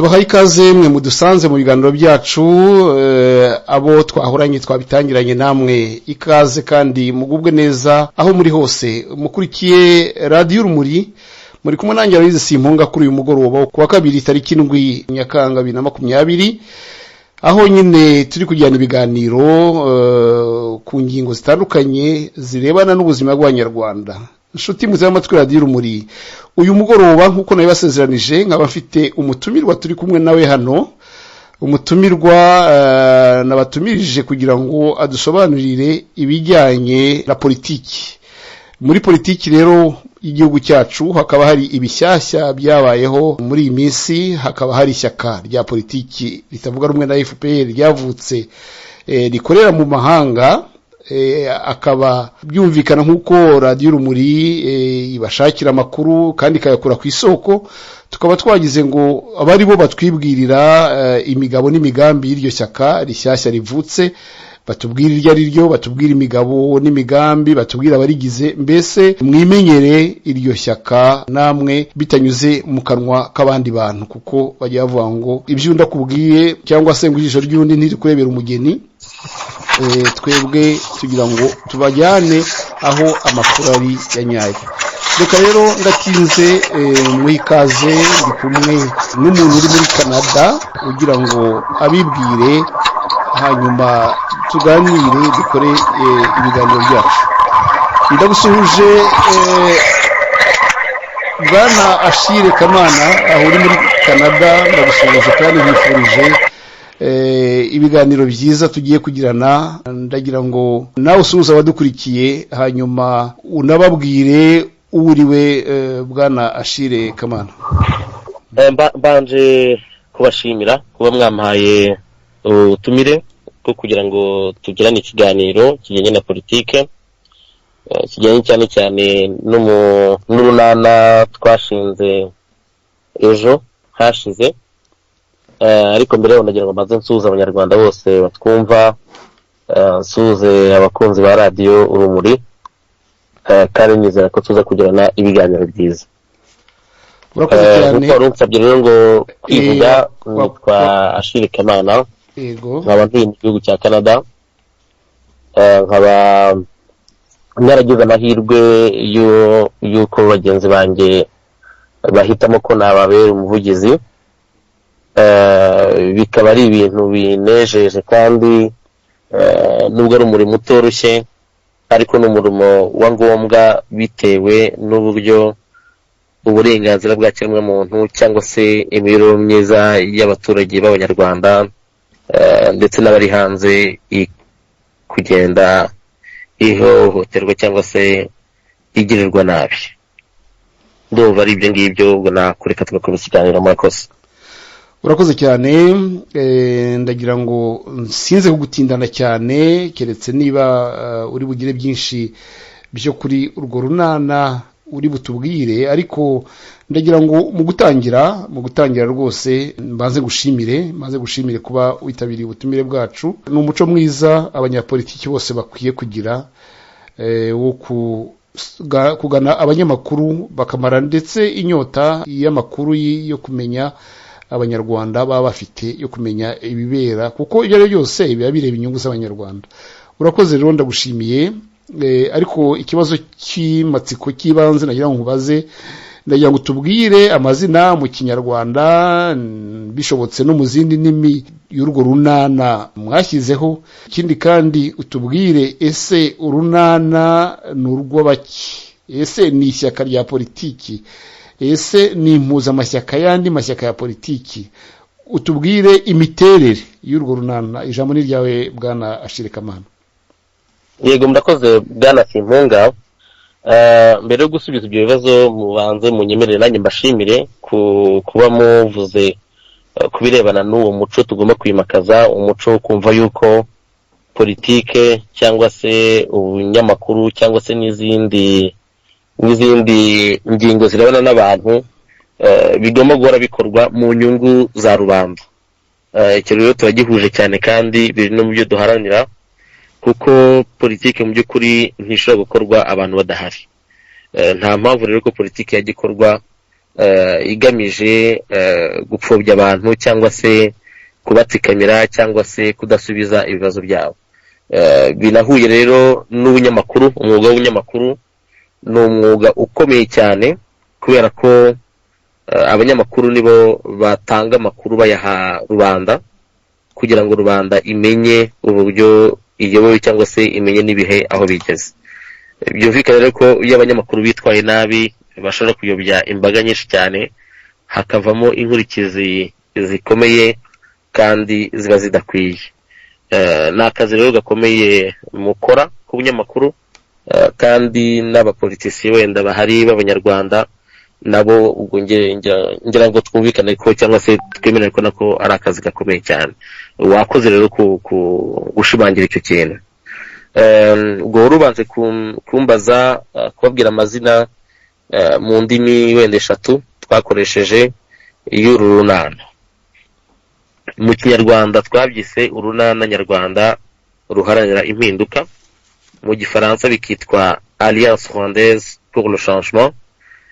tubahaye ikaze mwe mudusanze mu biganiro byacu abo twahoranye twabitangiranye namwe ikaze kandi mugubwe neza aho muri hose mukurikiye radio Urumuri muri kumwe nanjye Aloyize Simpunga kuri uyu mugoroba kuwa kabiri tariki 7 Nyakanga 2020 aho nyine turi kujyana ibiganiro ku ngingo zitandukanye zirebana n'ubuzima bw'abanyarwanda. Nshuti muze amatwi radio Urumuri uyu mugoroba nkuko nayo basezeranije nkaba mfite umutumirwa turi kumwe nawe hano. Umutumirwa nabatumirije kugira ngo adusobanurire ibijyanye na politiki. Muri politiki rero igihugu cyacu hakaba hari ibishyashya byabayeho muri iyi minsi, hakaba hari ishyaka rya politiki ritavuga rumwe na FPR ryavutse rikorera mu mahanga, akaba byumvikana nkuko radio Urumuri ibashakira amakuru kandi kayakura ku isoko. Tukaba twagize ngo abari bo batwibwirira imigabo n'imigambi y'iryo shyaka rishyashya rivutse, batubwira iryo ari ryo, batubwira imigabo n'imigambi, batubwira abarigize, mbese mwimenyere iryo shyaka namwe bitanyuze mu kanwa k'abandi bantu, kuko bajya bavuga ngo ibyo ndakubwiye cyangwa se ngo ijisho ry'undi ntirikurebera umugeni. Twebwe tugira ngo tubajyane aho amakuru ari yanyaye. Reka rero ndatinze mwikaze ndi kumwe n'umuntu uri muri Canada ugira ngo abibwire hanyuma tuganire dukore ibiganiro byacu. Ndagusuhuje Bwana Ashire Kamana aho uri muri Canada, ndagusuhuje kandi nkwifurije ibiganiro byiza tugiye kugirana. Ndagira ngo nawe usuhuza abadukurikiye hanyuma unababwire uriwe Bwana Ashire Kamana. Banje kubashimira kuba mwampaye utumire ko kugira ngo tugirane ikiganiro kijyanye na politike, kijyanye cyane cyane n'urunana twashinze ejo hashize. Ariko mbere yo ndagira ngo maze nsuhuza abanyarwanda bose batwumva, nsuhuze abakunzi ba radio Urumuri, kandi nizera ko tuza kugirana ibiganiro byiza. Urakoze cyane. Nsabye rero ngo kwivuga nitwa Ashire Kamana. Yego. Nkaba ndi mu gihugu cya Canada. Nkaba naragize amahirwe y'uko bagenzi banjye bahitamo ko nababera umuvugizi. Bikaba ari ibintu binejeje kandi nubwo ari umurimo utoroshye, ariko n'umurimo wa ngombwa bitewe n'uburyo uburenganzira bwa kiremwamuntu cyangwa se imibereho myiza y'abaturage b'abanyarwanda ndetse n'abari hanze kugenda ihohoterwa cyangwa se igirirwa nabi. Ndumva ari ibyo ngibyo, ubwo nakureka tugakora ikiganiro murakoze. Urakoze cyane. Ndagira ngo sinze kugutindana cyane keretse niba uri bugire byinshi byo kuri urwo runana uri butubwire, ariko ndagira ngo mu gutangira rwose maze gushimire kuba witabiriye ubutumire bwacu. Ni umuco mwiza abanyapolitiki bose bakwiye kugira wo kugana abanyamakuru bakamara ndetse inyota y'amakuru yo kumenya abanyarwanda baba bafite, yo kumenya ibibera, kuko ibyo ari byose biba bireba inyungu z'abanyarwanda. Urakoze rero ndagushimiye. Ariko ikibazo cy'imatsiko cy'ibanze nagira ngo nkubaze, ndagira ngo tubwire amazina mu Kinyarwanda bishobotse no mu zindi ndimi y'urwo runana mwashyizeho. Ikindi kandi utubwire, ese urunana n'urw'abaki? Ese ni ishyaka rya politiki? Ese ni impuzamashyaka yandi mashyaka ya politiki? Utubwire imiterere y'urwo runana. Ijambo ni ryawe Bwana Ashire Kamana. Yego, murakoze Bwana Simpunga. Mbere yo gusubiza ibyo bibazo mubanze munyemerere nanjye mbashimire kuba muvuze kubirebana n'uwo muco tugomba kwimakaza, umuco wo kumva yuko politike cyangwa se ubunyamakuru cyangwa se n'izindi ngingo zirebana n'abantu bigomba guhora bikorwa mu nyungu za rubanda. Icyo rero turagihuje cyane kandi biri no mu byo duharanira, kuko politike mu by'ukuri ntishobora gukorwa abantu badahari. Nta mpamvu rero ko politike yagikorwa igamije gupfobya abantu cyangwa se kubatsikamira cyangwa se kudasubiza ibibazo byabo. Binahuye rero n'ubunyamakuru. Umwuga w'ubunyamakuru ni umwuga ukomeye cyane kubera ko abanyamakuru nibo batanga amakuru bayaha rubanda kugira ngo rubanda imenye uburyo iyobowe cyangwa se imenye n'ibihe aho bigeze. Byumvikana rero ko iyo abanyamakuru bitwaye nabi bashobora kuyobya imbaga nyinshi cyane, hakavamo inkurikizi zikomeye kandi ziba zidakwiye. Ni akazi rero gakomeye mukora k'ubunyamakuru, kandi n'abapolitisiye wenda bahari b'abanyarwanda nabo ubwo ngira ngo twumvikane ko cyangwa se twemerere ko nako ari akazi gakomeye cyane. Wakoze rero gushimangira icyo kintu. Ubwo rubanze kumbaza kubabwira amazina mu ndimi wenda 3 twakoresheje y'uru runana. Mu Kinyarwanda twabyise urunana nyarwanda ruharanira impinduka, mu Gifaransa bikitwa Alliance Rwandaise pour le Changement,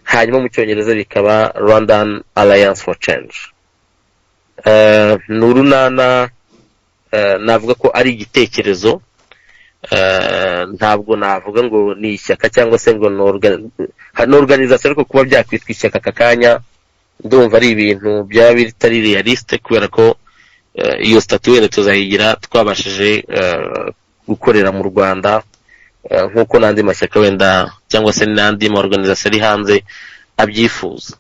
hanyuma mu Cyongereza bikaba Rwandan Alliance for Change. Ni urunana navuga ko ari igitekerezo, ntabwo navuga ngo ni ishyaka cyangwa se ngo ni organisation, ariko kuba byakwitwa ishyaka akakanya ndumva ari ibintu byaba bitari realiste, kubera ko iyo statut wenda tuzayigira twabashije gukorera mu Rwanda nk'uko n'andi mashyaka wenda cyangwa se n'andi ma organisation ari hanze abyifuza.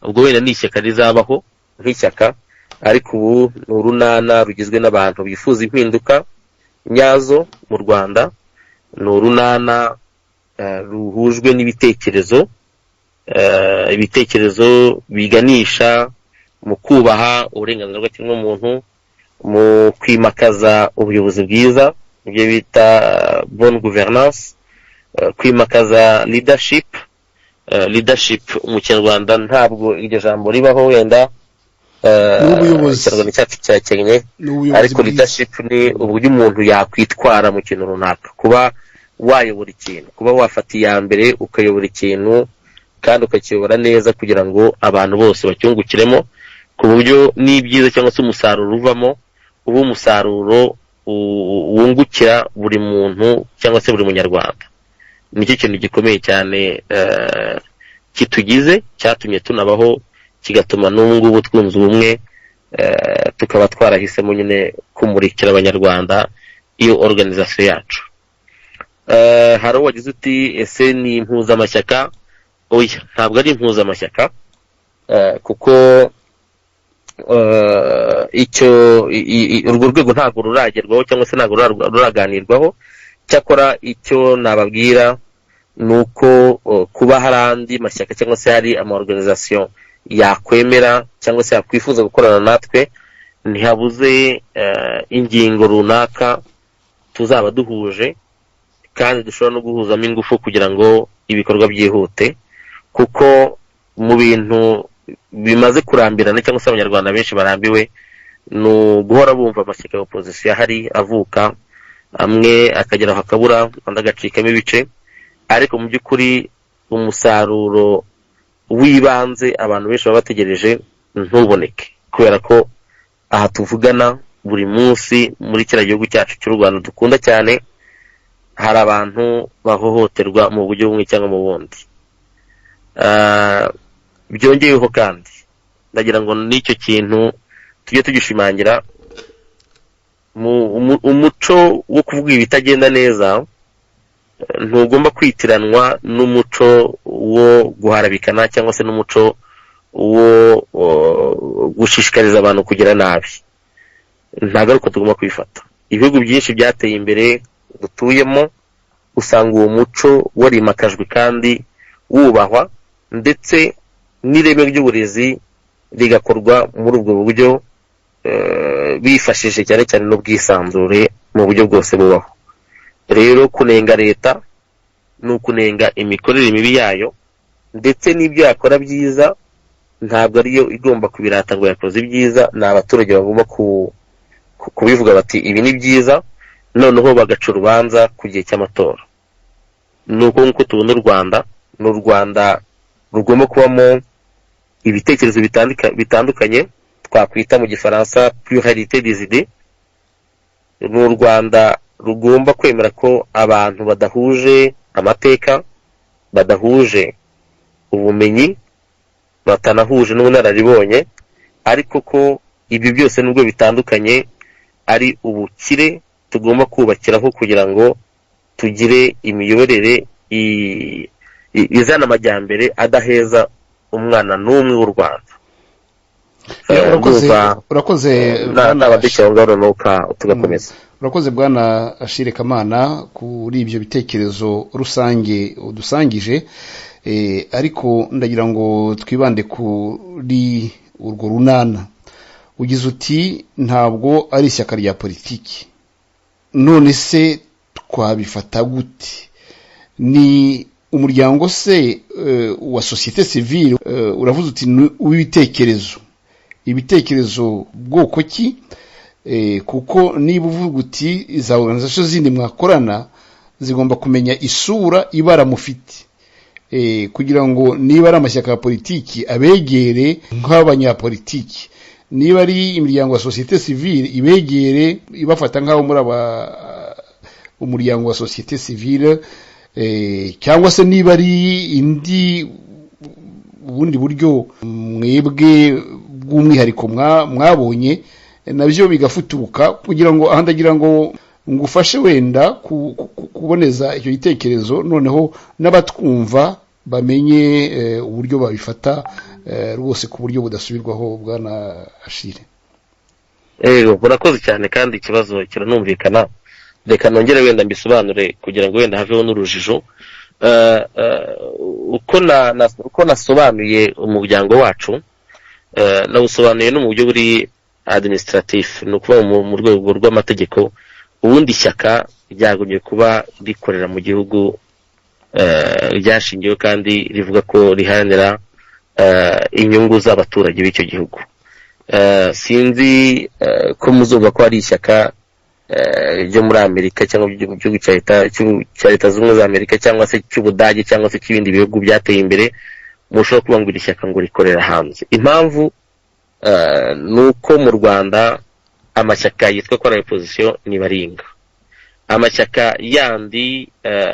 Ubwo wenda ni ishyaka rizabaho nk'ishyaka, ariko ubu ni urunana rugizwe n'abantu bifuza impinduka nyazo mu Rwanda. Ni urunana ruhujwe n'ibitekerezo biganisha mu kubaha uburenganzira bw'ikiremwamuntu, mu kwimakaza ubuyobozi bwiza, ibyo bita bonne gouvernance, kwimakaza leadership mu Kinyarwanda ntabwo iryo jambo ribaho wenda Ikinyarwanda cyacu cyakenye, ariko leadership ni uburyo umuntu yakwitwara mu kintu runaka, kuba wayobora ikintu, kuba wafata iya mbere ukayobora ikintu kandi ukakiyobora neza kugira ngo abantu bose bacyungukiremo, ku buryo n'ibyiza cyangwa se umusaruro uvamo uba umusaruro wungukira buri muntu cyangwa se buri munyarwanda. Nicyo kintu gikomeye cyane kitugize, cyatumye tunabaho, kigatuma n'ubu ngubu twunze ubumwe, tukaba twarahisemo nyine kumurikira abanyarwanda iyo organisation yacu. Hari uwagize uti ese ni impuzamashyaka? Oya, ntabwo ari impuzamashyaka, kuko urwo rwego ntabwo ruragerwaho cyangwa se ntabwo ruraganirwaho. Cyakora icyo nababwira ni uko kuba hari andi mashyaka cyangwa se hari ama organisation yakwemera cyangwa se yakwifuza gukorana natwe, ntihabuze ingingo runaka tuzaba duhuje, kandi dushobora no guhuzamo ingufu kugira ngo ibikorwa byihute, kuko mu bintu bimaze kurambirana cyangwa se abanyarwanda benshi barambiwe ni uguhora bumva amashyaka ya opposition ahari avuka, amwe akageraho akabura, andi agacikamo ibice, ariko mu by'ukuri umusaruro w'ibanze abantu benshi baba bategereje ntuboneke, kubera ko aha tuvugana buri munsi muri kiriya gihugu cyacu cy'u Rwanda dukunda cyane, hari abantu bahohoterwa mu buryo bumwe cyangwa mu bundi. Byongeyeho kandi ndagira ngo n'icyo kintu tujye tugishimangira, umuco wo kuvuga ibitagenda neza ntugomba kwitiranwa n'umuco wo guharabikana cyangwa se n'umuco wo gushishikariza abantu kugira nabi. Ntabwo ari uko tugomba kwifata. Ibihugu byinshi byateye imbere dutuyemo usanga uwo muco warimakajwe kandi wubahwa, ndetse n'ireme ry'uburezi rigakorwa muri ubwo buryo, bifashishije cyane cyane n'ubwisanzure mu buryo bwose bubaho. Rero kunenga leta ni ukunenga imikorere mibi yayo, ndetse n'ibyo yakora byiza ntabwo ariyo igomba kubirata ngo yakoze ibyiza. Ni abaturage bagomba kubivuga bati ibi ni byiza, noneho bagaca urubanza ku gihe cy'amatora. Nuko nk'uko tubona u Rwanda, ni u Rwanda rugomba kubamo ibitekerezo bitandukanye twakwita mu gifaransa pluralité des idées. N'u Rwanda rugomba kwemera ko abantu badahuje amateka, badahuje ubumenyi, batanahuje n'ubunararibonye, ariko ko ibi byose nubwo bitandukanye ari ubukire tugomba kubakiraho kugira ngo tugire imiyoborere izana amajyambere adaheza umwana n'umwe w'u Rwanda. Urakoze tugakomeza. Urakoze bwana Achille Kamana kuri ibyo bitekerezo rusange udusangije, ariko ndagira ngo twibande kuri urwo runana. Ugize uti ntabwo ari ishyaka rya politiki, none se twabifata gute? Ni umuryango se wa société civile? Uravuze uti ibitekerezo bwoko ki? Kuko niba uvuga uti za organisation zindi mwakorana zigomba kumenya isura ibara mufite, kugira ngo niba ari amashyaka ya politiki abegere nk'abanyapolitiki, niba ari imiryango ya société civile ibegere ibafata nk'aho muri umuryango wa société civile, cyangwa se niba ari indi ubundi buryo mwebwe bw'umwihariko mwabonye nabyo bigafutuka, kugira ngo ahandagira ngo ngufashe wenda kuboneza icyo gitekerezo, noneho n'abatwumva bamenye uburyo babifata rwose ku buryo budasubirwaho. Bwana Achille. Murakoze cyane kandi ikibazo kiranumvikana. Reka nongere wenda mbisobanure kugira ngo wenda haveho n'urujijo. Uko nasobanuye umuryango wacu, nawusobanuye no mu buryo buri administratif, ni ukuba mu rwego rw'amategeko. Ubundi ishyaka ryagombye kuba rikorera mu gihugu, ryashingiwe kandi rivuga ko riharanira inyungu z'abaturage b'icyo gihugu. Sinzi ko muzumva ko ari ishyaka ryo muri Amerika cyangwa mu gihugu cya leta z'ubumwe za Amerika cyangwa se cy'Ubudage cyangwa se cy'ibindi bihugu byateye imbere, mushobora kuba ngo iri shyaka ngo rikorera hanze. Impamvu nuko mu Rwanda amashyaka yitwa ko ari opposition ni baringa. Amashyaka yandi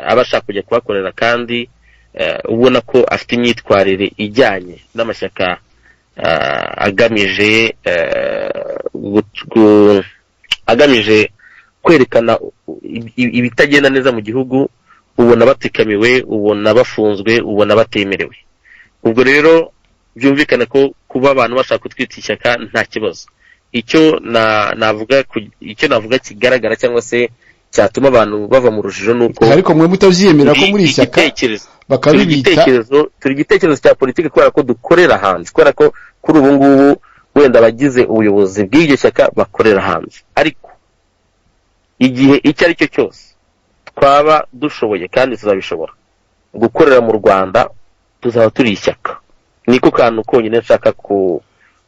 abashaka kujya kubakorera kandi ubona ko afite imyitwarire ijyanye n'amashyaka agamije kwerekana ibitagenda neza mu gihugu, ubona batikamiwe, ubona bafunzwe, ubona batemerewe. Ubwo rero byumvikana ko kuba abantu bashaka kutwita ishyaka nta kibazo. Icyo navuga kigaragara cyangwa se cyatuma abantu bava mu rujijo nuko ariko mwe mutavyemera ko muri ishyaka bakabibita turi igitekerezo cya politiki, kubera ko dukorera hanze, kubera ko kuri ubu ngubu wenda abagize ubuyobozi bw'iryo shyaka bakorera hanze. Ariko igihe icyo ari cyo cyose twaba dushoboye kandi tuzabishobora gukorera mu Rwanda, tuzaba turi ishyaka. Niko kantu konyine nshaka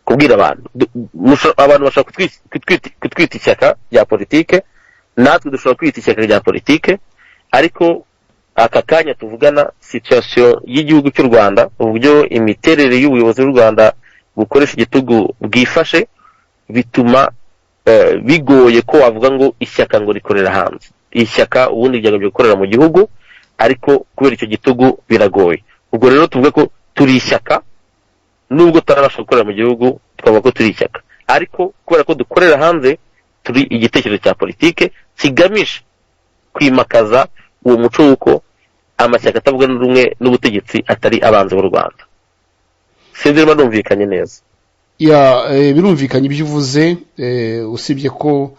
kubwira abantu. Abantu bashaka kutwita ishyaka rya politike, natwe dushobora kwita ishyaka rya politike, ariko aka kanya tuvugana situation y'igihugu cy'u Rwanda, uburyo imiterere y'ubuyobozi bw'u Rwanda bukoresha igitugu bwifashe, bituma bigoye ko wavuga ngo ishyaka ngo rikorera hanze. Ishyaka ubundi ryagomba gukorera mu gihugu, ariko kubera icyo gitugu biragoye. Ubwo rero tuvuga ko turi ishyaka, nubwo tarabasha gukorera mu gihugu twavuga ko turi ishyaka, ariko kubera ko dukorera hanze turi igitekerezo cya politike kigamije kwimakaza uwo muco w'uko amashyaka atavuga n'umwe n'ubutegetsi atari abanzi b'u Rwanda. Sinzi niba numvikanye neza. Birumvikanye ibyo uvuze, usibye ko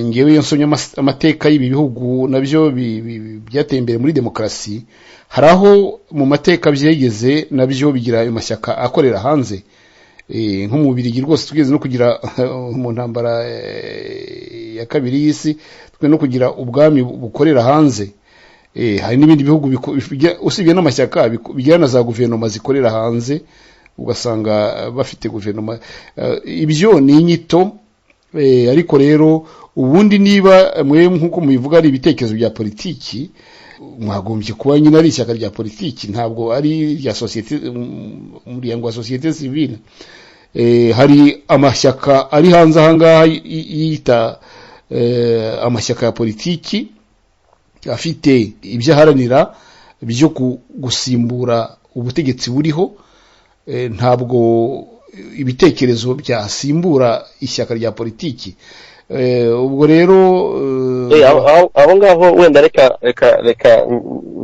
ngewe iyo nsomye amateka y'ibi bihugu nabyo byateye imbere muri demokarasi, hari aho mu mateka byegeze nabyo bigira ayo mashyaka akorera hanze. Nko mu Bubiligi rwose tugeze no kugira mu ntambara ya kabiri y'isi, twe no kugira ubwami bukorera hanze. Hari n'ibindi bihugu usibye n'amashyaka bigira na za guverinoma zikorera hanze, ugasanga bafite guverinoma. Ibyo ni inyito, ariko rero ubundi niba mwe nk'uko mubivuga ari ibitekerezo bya politiki, mwagombye kuba nyine ari ishyaka rya politiki, ntabwo ari rya societe, umuryango wa societe civile. Hari amashyaka ari hanze ahangaha yita amashyaka ya politiki afite ibyo aharanira byo gusimbura ubutegetsi buriho, ntabwo ibitekerezo byasimbura ishyaka rya politiki. Ubwo rero aho ngaho wenda reka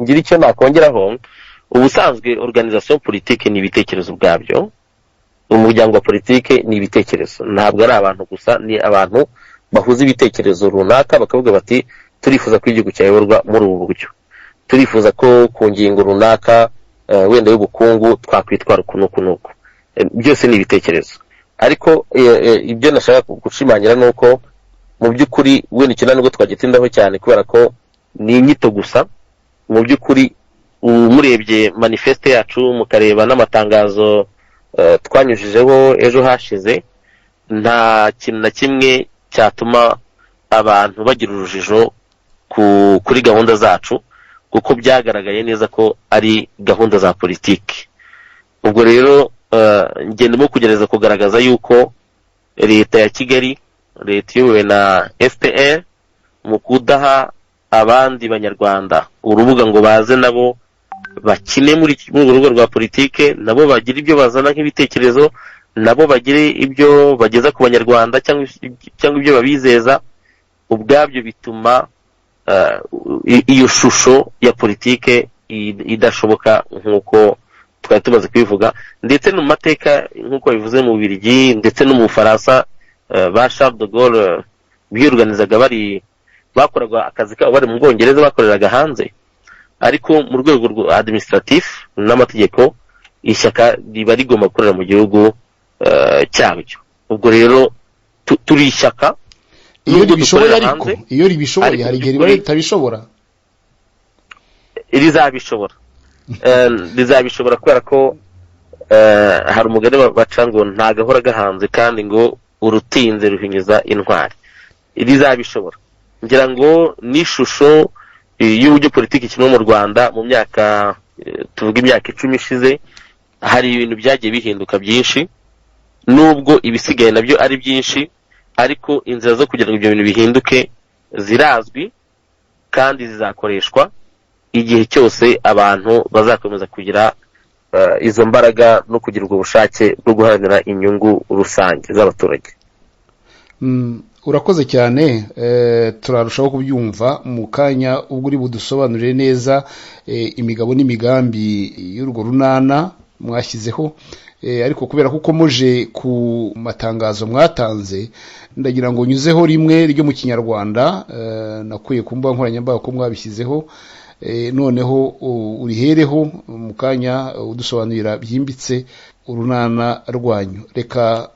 ngira icyo nakongeraho. Ubusanzwe organisation politique ni ibitekerezo bwabyo, umuryango wa politike ni ibitekerezo, ntabwo ari abantu gusa, ni abantu bahuza ibitekerezo runaka bakavuga bati turifuza ko igihugu cyayoborwa muri ubu buryo, turifuza ko ku ngingo runaka wenda y'ubukungu twakwitwara kunuku. Byose ni ibitekerezo. Ariko ibyo nashaka gushimangira nuko mu by'ukuri wenda ikintu nubwo twagitindaho cyane kubera ko ni inyito gusa. Mu by'ukuri umurebye manifeste yacu mukareba n'amatangazo twanyujijeho ejo hashize, nta kintu na kimwe cyatuma abantu bagira urujijo kuri gahunda zacu, kuko byagaragaye neza ko ari gahunda za politiki. Ubwo rero ngendemo kugereza kugaragaza yuko leta ya Kigali, leta iyobowe na FPR, mu kudaha abandi banyarwanda urubuga ngo baze nabo bakine muri urubuga rwa politike, nabo bagira ibyo bazana nk'ibitekerezo, nabo bagire ibyo bageza ku banyarwanda cyangwa ibyo babizeza, ubwabyo bituma iyo shusho ya politike idashoboka nk'uko twari tumaze kubivuga. Ndetse no mu mateka nk'uko bivuze mu Bubiligi ndetse no mu Bufaransa, ba Charles de Gaulle biyorganizaga bakoraga akazi kabo bari mu Bwongereza, bakoreraga hanze, ariko mu rwego rwa administratif n'amategeko ishyaka riba rigomba gukorera mu gihugu cyabyo. Ubwo rero turi ishyaka iyo ribishoboye, ariko iyo ribishoboye hari igihe riba ritabishobora. Rizabishobora kubera ko hari umugani baca ngo nta gahora gahanze kandi ngo urutinze ruhinyuza intwari. Rizabishobora. Ngira ngo n'ishusho y'uburyo politiki kimwe mu Rwanda mu myaka tuvuga imyaka 10 ishize, hari ibintu byagiye bihinduka byinshi, nubwo ibisigaye nabyo ari byinshi, ariko inzira zo kugira ngo ibyo bintu bihinduke zirazwi kandi zizakoreshwa igihe cyose abantu bazakomeza kugira izo mbaraga no kugira ubwo bushake bwo guharanira inyungu rusange z'abaturage. Urakoze cyane. Turarushaho kubyumva mu kanya ubwo uri budusobanurire neza imigabo n'imigambi y'urwo runana mwashyizeho, ariko kubera kuko muje ku matangazo mwatanze, ndagira ngo nyuzeho rimwe ryo mu Kinyarwanda nakuye ku mbuga nkoranyambaga ko mwabishyizeho, noneho urihereho mu kanya udusobanurira byimbitse urunana rwanyu. Reka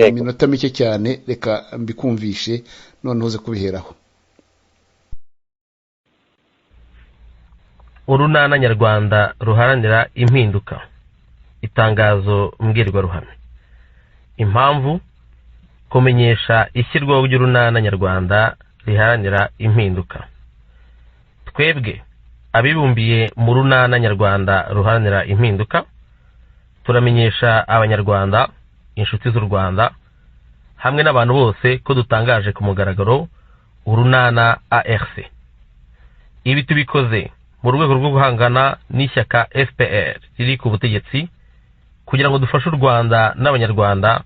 iminota mike cyane, reka mbikumvishe noneho uze kubiheraho. Urunana nyarwanda ruharanira impinduka. Itangazo mbwirwaruhame. Impamvu: kumenyesha ishyirwaho ry'urunana nyarwanda riharanira impinduka. Twebwe abibumbiye mu runana nyarwanda ruharanira impinduka turamenyesha abanyarwanda, inshuti z'u Rwanda hamwe n'abantu bose ko dutangaje ku mugaragaro urunana ARC. Ibi tubikoze mu rwego rwo guhangana n'ishyaka FPR riri ku butegetsi, kugira ngo dufashe u Rwanda n'abanyarwanda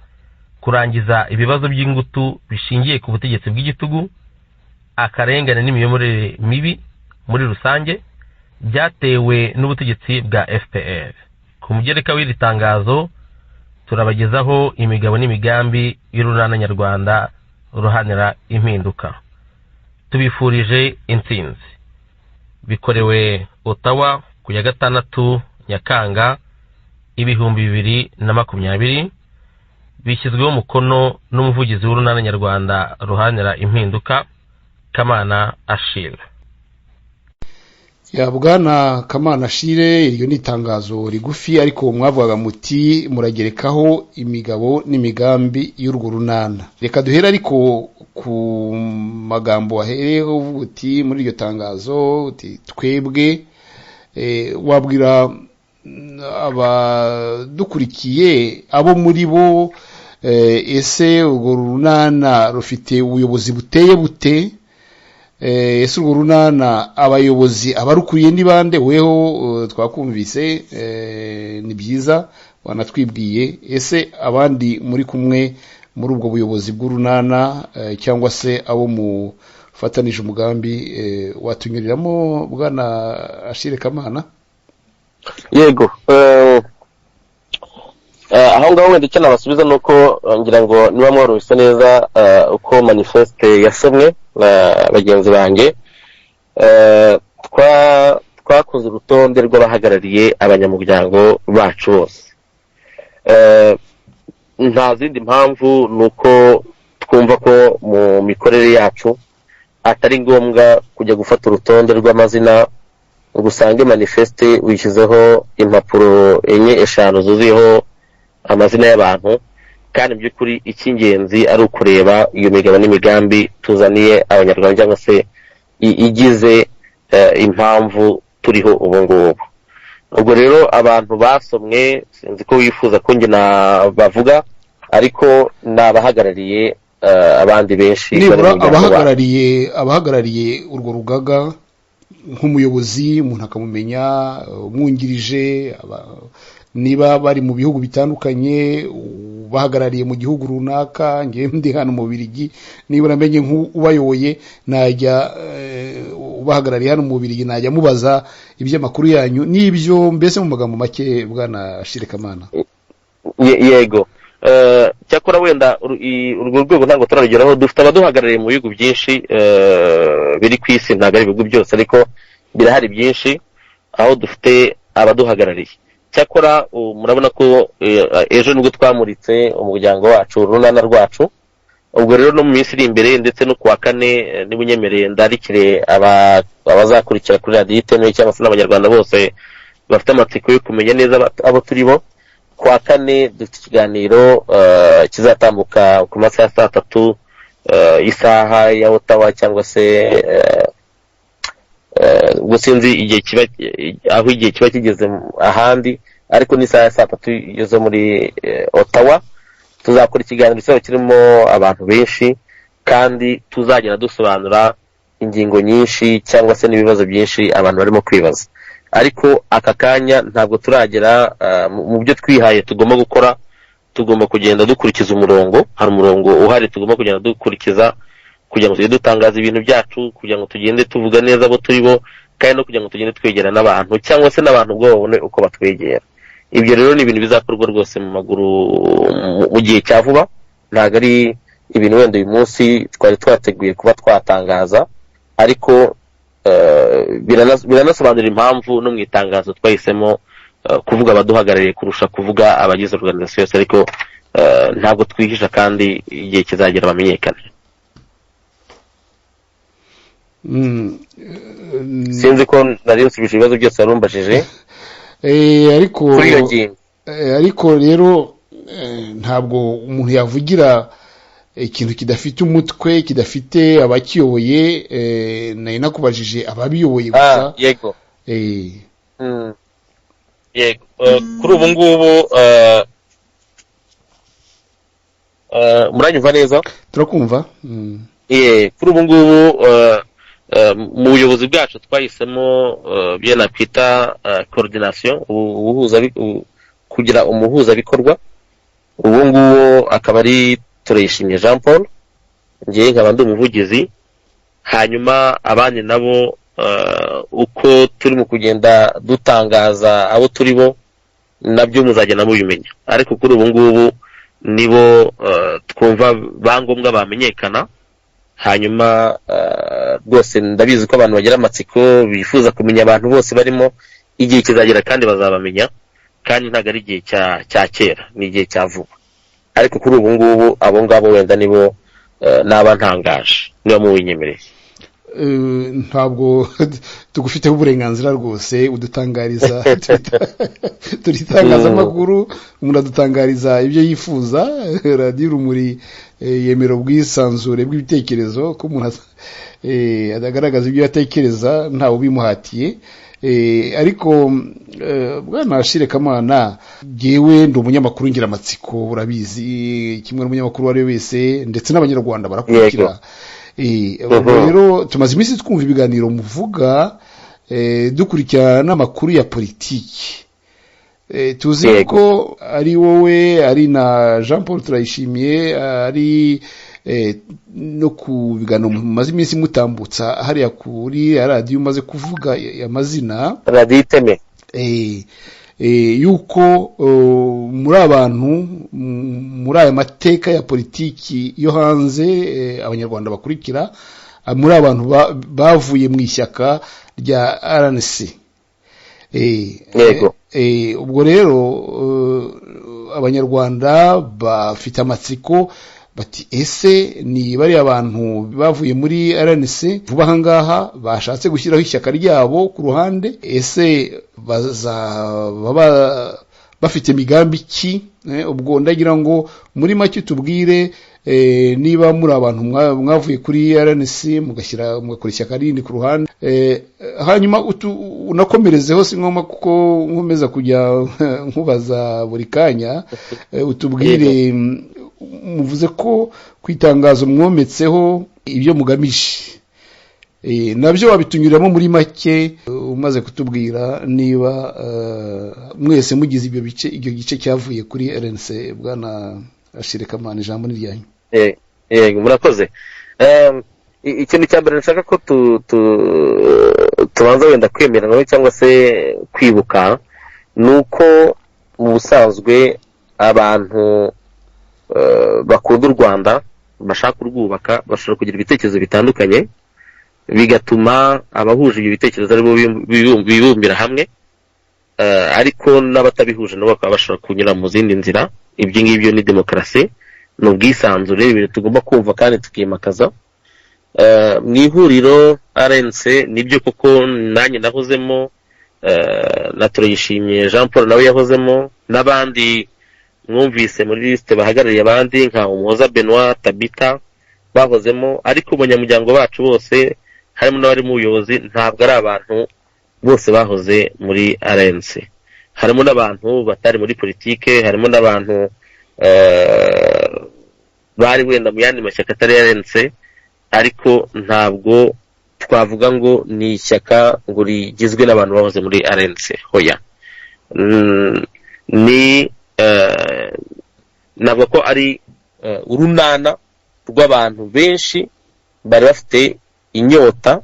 kurangiza ibibazo by'ingutu bishingiye ku butegetsi bw'igitugu, akarengane n'imiyoborere mibi muri rusange byatewe n'ubutegetsi bwa FPR. Ku mugereka w'iri tangazo turabagezaho imigabo n'imigambi y'urunana nyarwanda ruharanira impinduka. Tubifurije intsinzi. Bikorewe Ottawa ku ya 6 Nyakanga 2020, bishyizweho umukono n'umuvugizi w'urunana nyarwanda ruharanira impinduka, Kamana Achille. Ya Bwana Kamana Achille, iryo ni itangazo rigufi ariko mwavugaga muti muragerekaho imigabo n'imigambi y'urwo runana. Reka duhera ariko ku magambo wahereyeho uvuga uti muri iryo tangazo uti twebwe wabwira abadukurikiye abo muri bo ese urwo runana rufite ubuyobozi buteye bute, ese urwo runana abayobozi abarukuriye ni bande? weho twakumvise ni byiza wanatwibwiye, ese abandi muri kumwe muri ubwo buyobozi bw'urunana cyangwa se abo mufatanije umugambi watunyuriramo bwana Achille Kamana? Yego, aho ngaho wenda icyo nabasubiza ni uko ngira ngo niba mwarumvise neza uko manifeste yasomwe bagenzi banjye, twakoze urutonde rw'abahagarariye abanyamuryango bacu bose. Nta zindi mpamvu ni uko twumva ko mu mikorere yacu atari ngombwa kujya gufata urutonde rw'amazina ngo usange manifeste wishyizeho impapuro 4-5 zuzuyeho amazina y'abantu, kandi by'ukuri icy'ingenzi ari ukureba iyo migabo n'imigambi tuzaniye abanyarwanda cyangwa se igize impamvu turiho ubu ngubu. ubwo rero abantu basomwe sinzi ko wifuza ko njye bavuga, ariko nabahagarariye abandi benshi nibura abahagarariye urwo rugaga nk'umuyobozi, umuntu akamumenya, umwungirije, niba bari mu bihugu bitandukanye, bahagarariye mu gihugu runaka, ngiye ndi hano mu Bubiligi, niba namenye nk'ubayoboye najya ubahagarariye hano mu Bubiligi najya mubaza iby'amakuru yanyu n'ibyo, mbese mu magambo make bwana Achille Kamana. Yego, cyakora wenda urwo rwego ntabwo turarugeraho, dufite abaduhagarariye mu bihugu byinshi biri ku isi, ntabwo ari ibihugu byose ariko birahari byinshi aho dufite abaduhagarariye. cyakora murabona ko ejo nibwo twamuritse umuryango wacu, urunana rwacu. ubwo rero no mu minsi iri imbere ndetse no kuwa kane n'ibunyemereye ndarikire abazakurikira kuri radiyo itemewe cyangwa se n'abanyarwanda bose bafite amatsiko yo kumenya neza abo turi bo. kuwa kane dufite ikiganiro kizatambuka ku masaha ya 3 isaha ya Ottawa cyangwa se gusinzi igihe kiba aho igihe kiba kigeze ahandi, ariko ni saa 3 yo muri Ottawa. tuzakora ikiganiro cyose kirimo abantu benshi kandi tuzagera dusobanura ingingo nyinshi cyangwa se n'ibibazo byinshi abantu barimo kwibaza. ariko aka kanya ntabwo turagera mu byo twihaye tugomba gukora. tugomba kugenda dukurikiza umurongo, hari umurongo uhari tugomba kugenda dukurikiza kugira ngo tujye dutangaza ibintu byacu, kugira ngo tugende tuvuga neza abo turi bo, kandi no kugira ngo tugende twegera n'abantu cyangwa se n'abantu ubwo babone uko batwegera. ibyo rero ni ibintu bizakorwa rwose mu maguru mu gihe cya vuba, ntabwo ari ibintu wenda uyu munsi twari twateguye kuba twatangaza, ariko biranasobanura impamvu no mu itangazo twahisemo kuvuga abaduhagarariye kurusha kuvuga abagize organization yose, ariko ntabwo twihisha kandi igihe kizagera bamenyekane. sinzi ko nari nsubije ibibazo byose warumbajije. ariko rero ntabwo umuntu yavugira ikintu kidafite umutwe, kidafite abakiyoboye. nari nakubajije ababiyoboye gusa. Yego. Yego, kuri ubu ngubu muranyumva neza? Turakumva. kuri ubu ngubu mu buyobozi bwacu twahisemo byo nakwita coordination, kugira umuhuzabikorwa. ubu ngubu akaba ari Turayishimye Jean Paul, ngiye nkaba ndi umuvugizi. hanyuma abandi nabo uko turi mu kugenda dutangaza abo turi bo nabyo muzagenda mubimenya, ariko kuri ubu ngubu nibo twumva bangombwa bamenyekana. hanyuma rwose ndabizi ko abantu bagira amatsiko bifuza kumenya abantu bose barimo. igihe kizagera kandi bazabamenya, kandi ntabwo ari igihe cya kera, ni igihe cya vuba. ariko kuri ubu ngubu abo ngabo wenda nibo naba ntangaje niba muwinyemereye. ntabwo tugufiteho uburenganzira rwose udutangariza turitangazamakuru umuntu adutangariza ibyo yifuza. radiyo urumuri yemera ubwisanzure bw'ibitekerezo ko umuntu agaragaza ibyo yatekereza ntawe ubimuhatiye. Ariko bwana Ashile Kamana, jewe ndi umunyamakuru ngira amatsiko, urabizi kimwe n'umunyamakuru wari wese ndetse n'abanyarwanda barakurikira. Rero tumaze iminsi twumva ibiganiro muvuga, dukurikira n'amakuru ya politiki. Tuzi ko ari wowe, ari na Jean Paul Turayishimiye, ari no ku biganiro mumaze iminsi mutambutsa hariya kuri radiyo umaze kuvuga amazina radiyo Iteme, yuko muri abantu muri aya mateka ya politiki yo hanze abanyarwanda bakurikira, muri abantu bavuye mu ishyaka rya RNC. Ubwo rero abanyarwanda bafite amatsiko bati ese ni bari abantu bavuye muri RNC vuba ahangaha bashatse gushyiraho ishyaka ryabo ku ruhande, ese baba bafite migambi ki? Ubwo ndagira ngo muri make tubwire niba muri abantu mwavuye kuri RNC mugakora ishyaka rindi ku ruhande, hanyuma unakomerezeho si ngoma kuko nkomeza kujya nkubaza buri kanya, utubwire muvuze ko kwitangazo mwometseho ibyo mugamije, nabyo wabitunyuramo muri make umaze kutubwira niba mwese mugize ibyo gice cyavuye kuri RNC. bwana Ashile Kamana, ijambo ni ryanyu. Murakoze. Ikintu cya mbere nshaka ko tubanza wenda kwemerana cyangwa se kwibuka nuko mu busanzwe abantu bakunda u Rwanda bashaka kurwubaka bashobora kugira ibitekerezo bitandukanye, bigatuma abahuje ibyo bitekerezo aribo bibumbira hamwe, ariko n'abatabihuje nabo bakaba bashobora kunyura mu zindi nzira. Ibyo ngibyo ni demokarasi, ni ubwisanzure, ibintu tugomba kumva kandi tukimakaza. Mu ihuriro RNC nibyo koko nanjye nahozemo, na Turayishimiye Jean Paul nawe yahozemo, n'abandi mwumvise muri liste bahagarariye abandi nka Umuhoza Benoit, Tabita bahozemo, ariko abanyamuryango bacu bose harimo n'abari mu buyobozi ntabwo ari abantu bose bahoze muri RNC. Harimo n'abantu batari muri politike, harimo n'abantu bari wenda mu yandi mashyaka atari RNC, ariko ntabwo twavuga ngo ni ishyaka ngo rigizwe n'abantu bahoze muri RNC. Hoya, ni ntabwo ko ari urunana rw'abantu benshi bari bafite inyota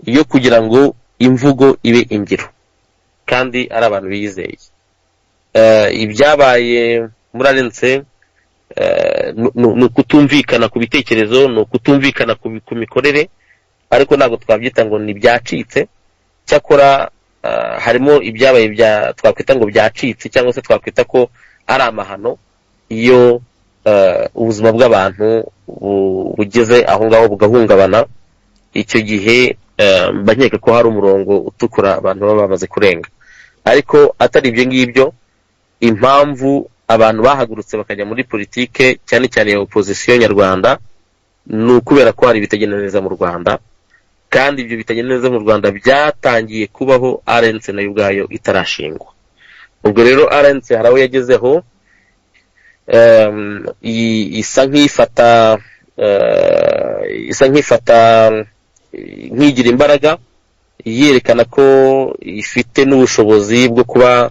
yo kugira ngo imvugo ibe ingiro kandi ari abantu bizeye. Ibyabaye muri RNC ni ukutumvikana ku bitekerezo, ni ukutumvikana ku mikorere, ariko ntabwo twabyita ngo ni byacitse. Cyakora harimo ibyabaye twakwita ngo byacitse, cyangwa se twakwita ko ari amahano iyo ubuzima bw'abantu bugeze aho ngaho bugahungabana. Icyo gihe mbanyeka ko hari umurongo utukura abantu baba bamaze kurenga. Ariko atari ibyo ngibyo, impamvu abantu bahagurutse bakajya muri politike cyane cyane ya opposition nyarwanda ni ukubera ko hari ibitagenda neza mu Rwanda, kandi ibyo bitagenda neza mu Rwanda byatangiye kubaho RNC nayo ubwayo itarashingwa. Ubwo rero RNC hari aho yagezeho isa nk'ifata nk'igira imbaraga, yerekana ko ifite n'ubushobozi bwo kuba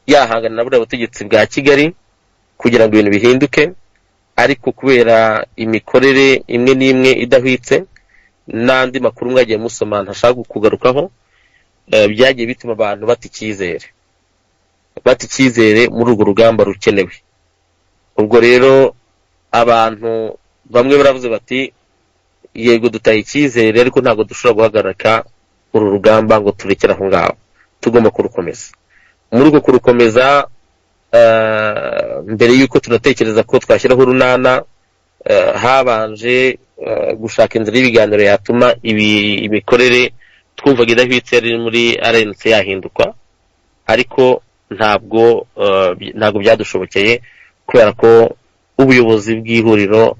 yahangana na buriya butegetsi bwa Kigali kugira ngo ibintu bihinduke. Ariko kubera imikorere imwe n'imwe idahwitse n'andi makuru mwagiye musoma ntashaka kugarukaho, byagiye bituma abantu bata icyizere muri urwo rugamba rukenewe. Ubwo rero abantu bamwe baravuze bati yego dutaye icyizere, ariko ntabwo dushobora guhagarika uru rugamba ngo turekere aho ngaho, tugomba kurukomeza. Muri urwo kurukomeza, mbere y'uko tunatekereza ko twashyiraho urunana, habanje gushaka inzira y'ibiganiro yatuma imikorere twumvaga idahwitse yari muri RNC yahinduka, ariko ntabwo byadushobokeye kubera ko ubuyobozi bw'ihuriro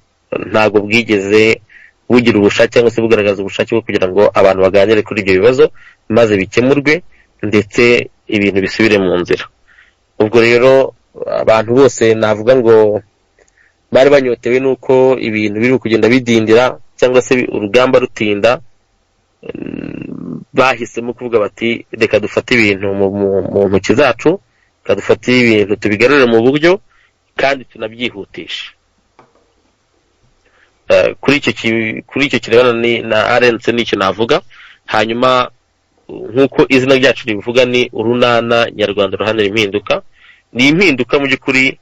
ntabwo bwigeze bugira ubushake cyangwa se bugaragaza ubushake bwo kugira ngo abantu baganire kuri ibyo bibazo maze bikemurwe ndetse ibintu bisubire mu nzira. Ubwo rero abantu bose navuga ngo bari banyotewe nuko ibintu biri kugenda bidindira cyangwa se urugamba rutinda, bahisemo kuvuga bati reka dufate ibintu mu ntoki zacu, reka dufate ibintu tubigarurire mu buryo kandi tunabyihutisha. Kuri icyo kirebana na RNC nicyo navuga. Hanyuma nk'uko izina ryacu ribivuga ni urunana nyarwanda ruharanira impinduka. Ni impinduka mu by'ukuri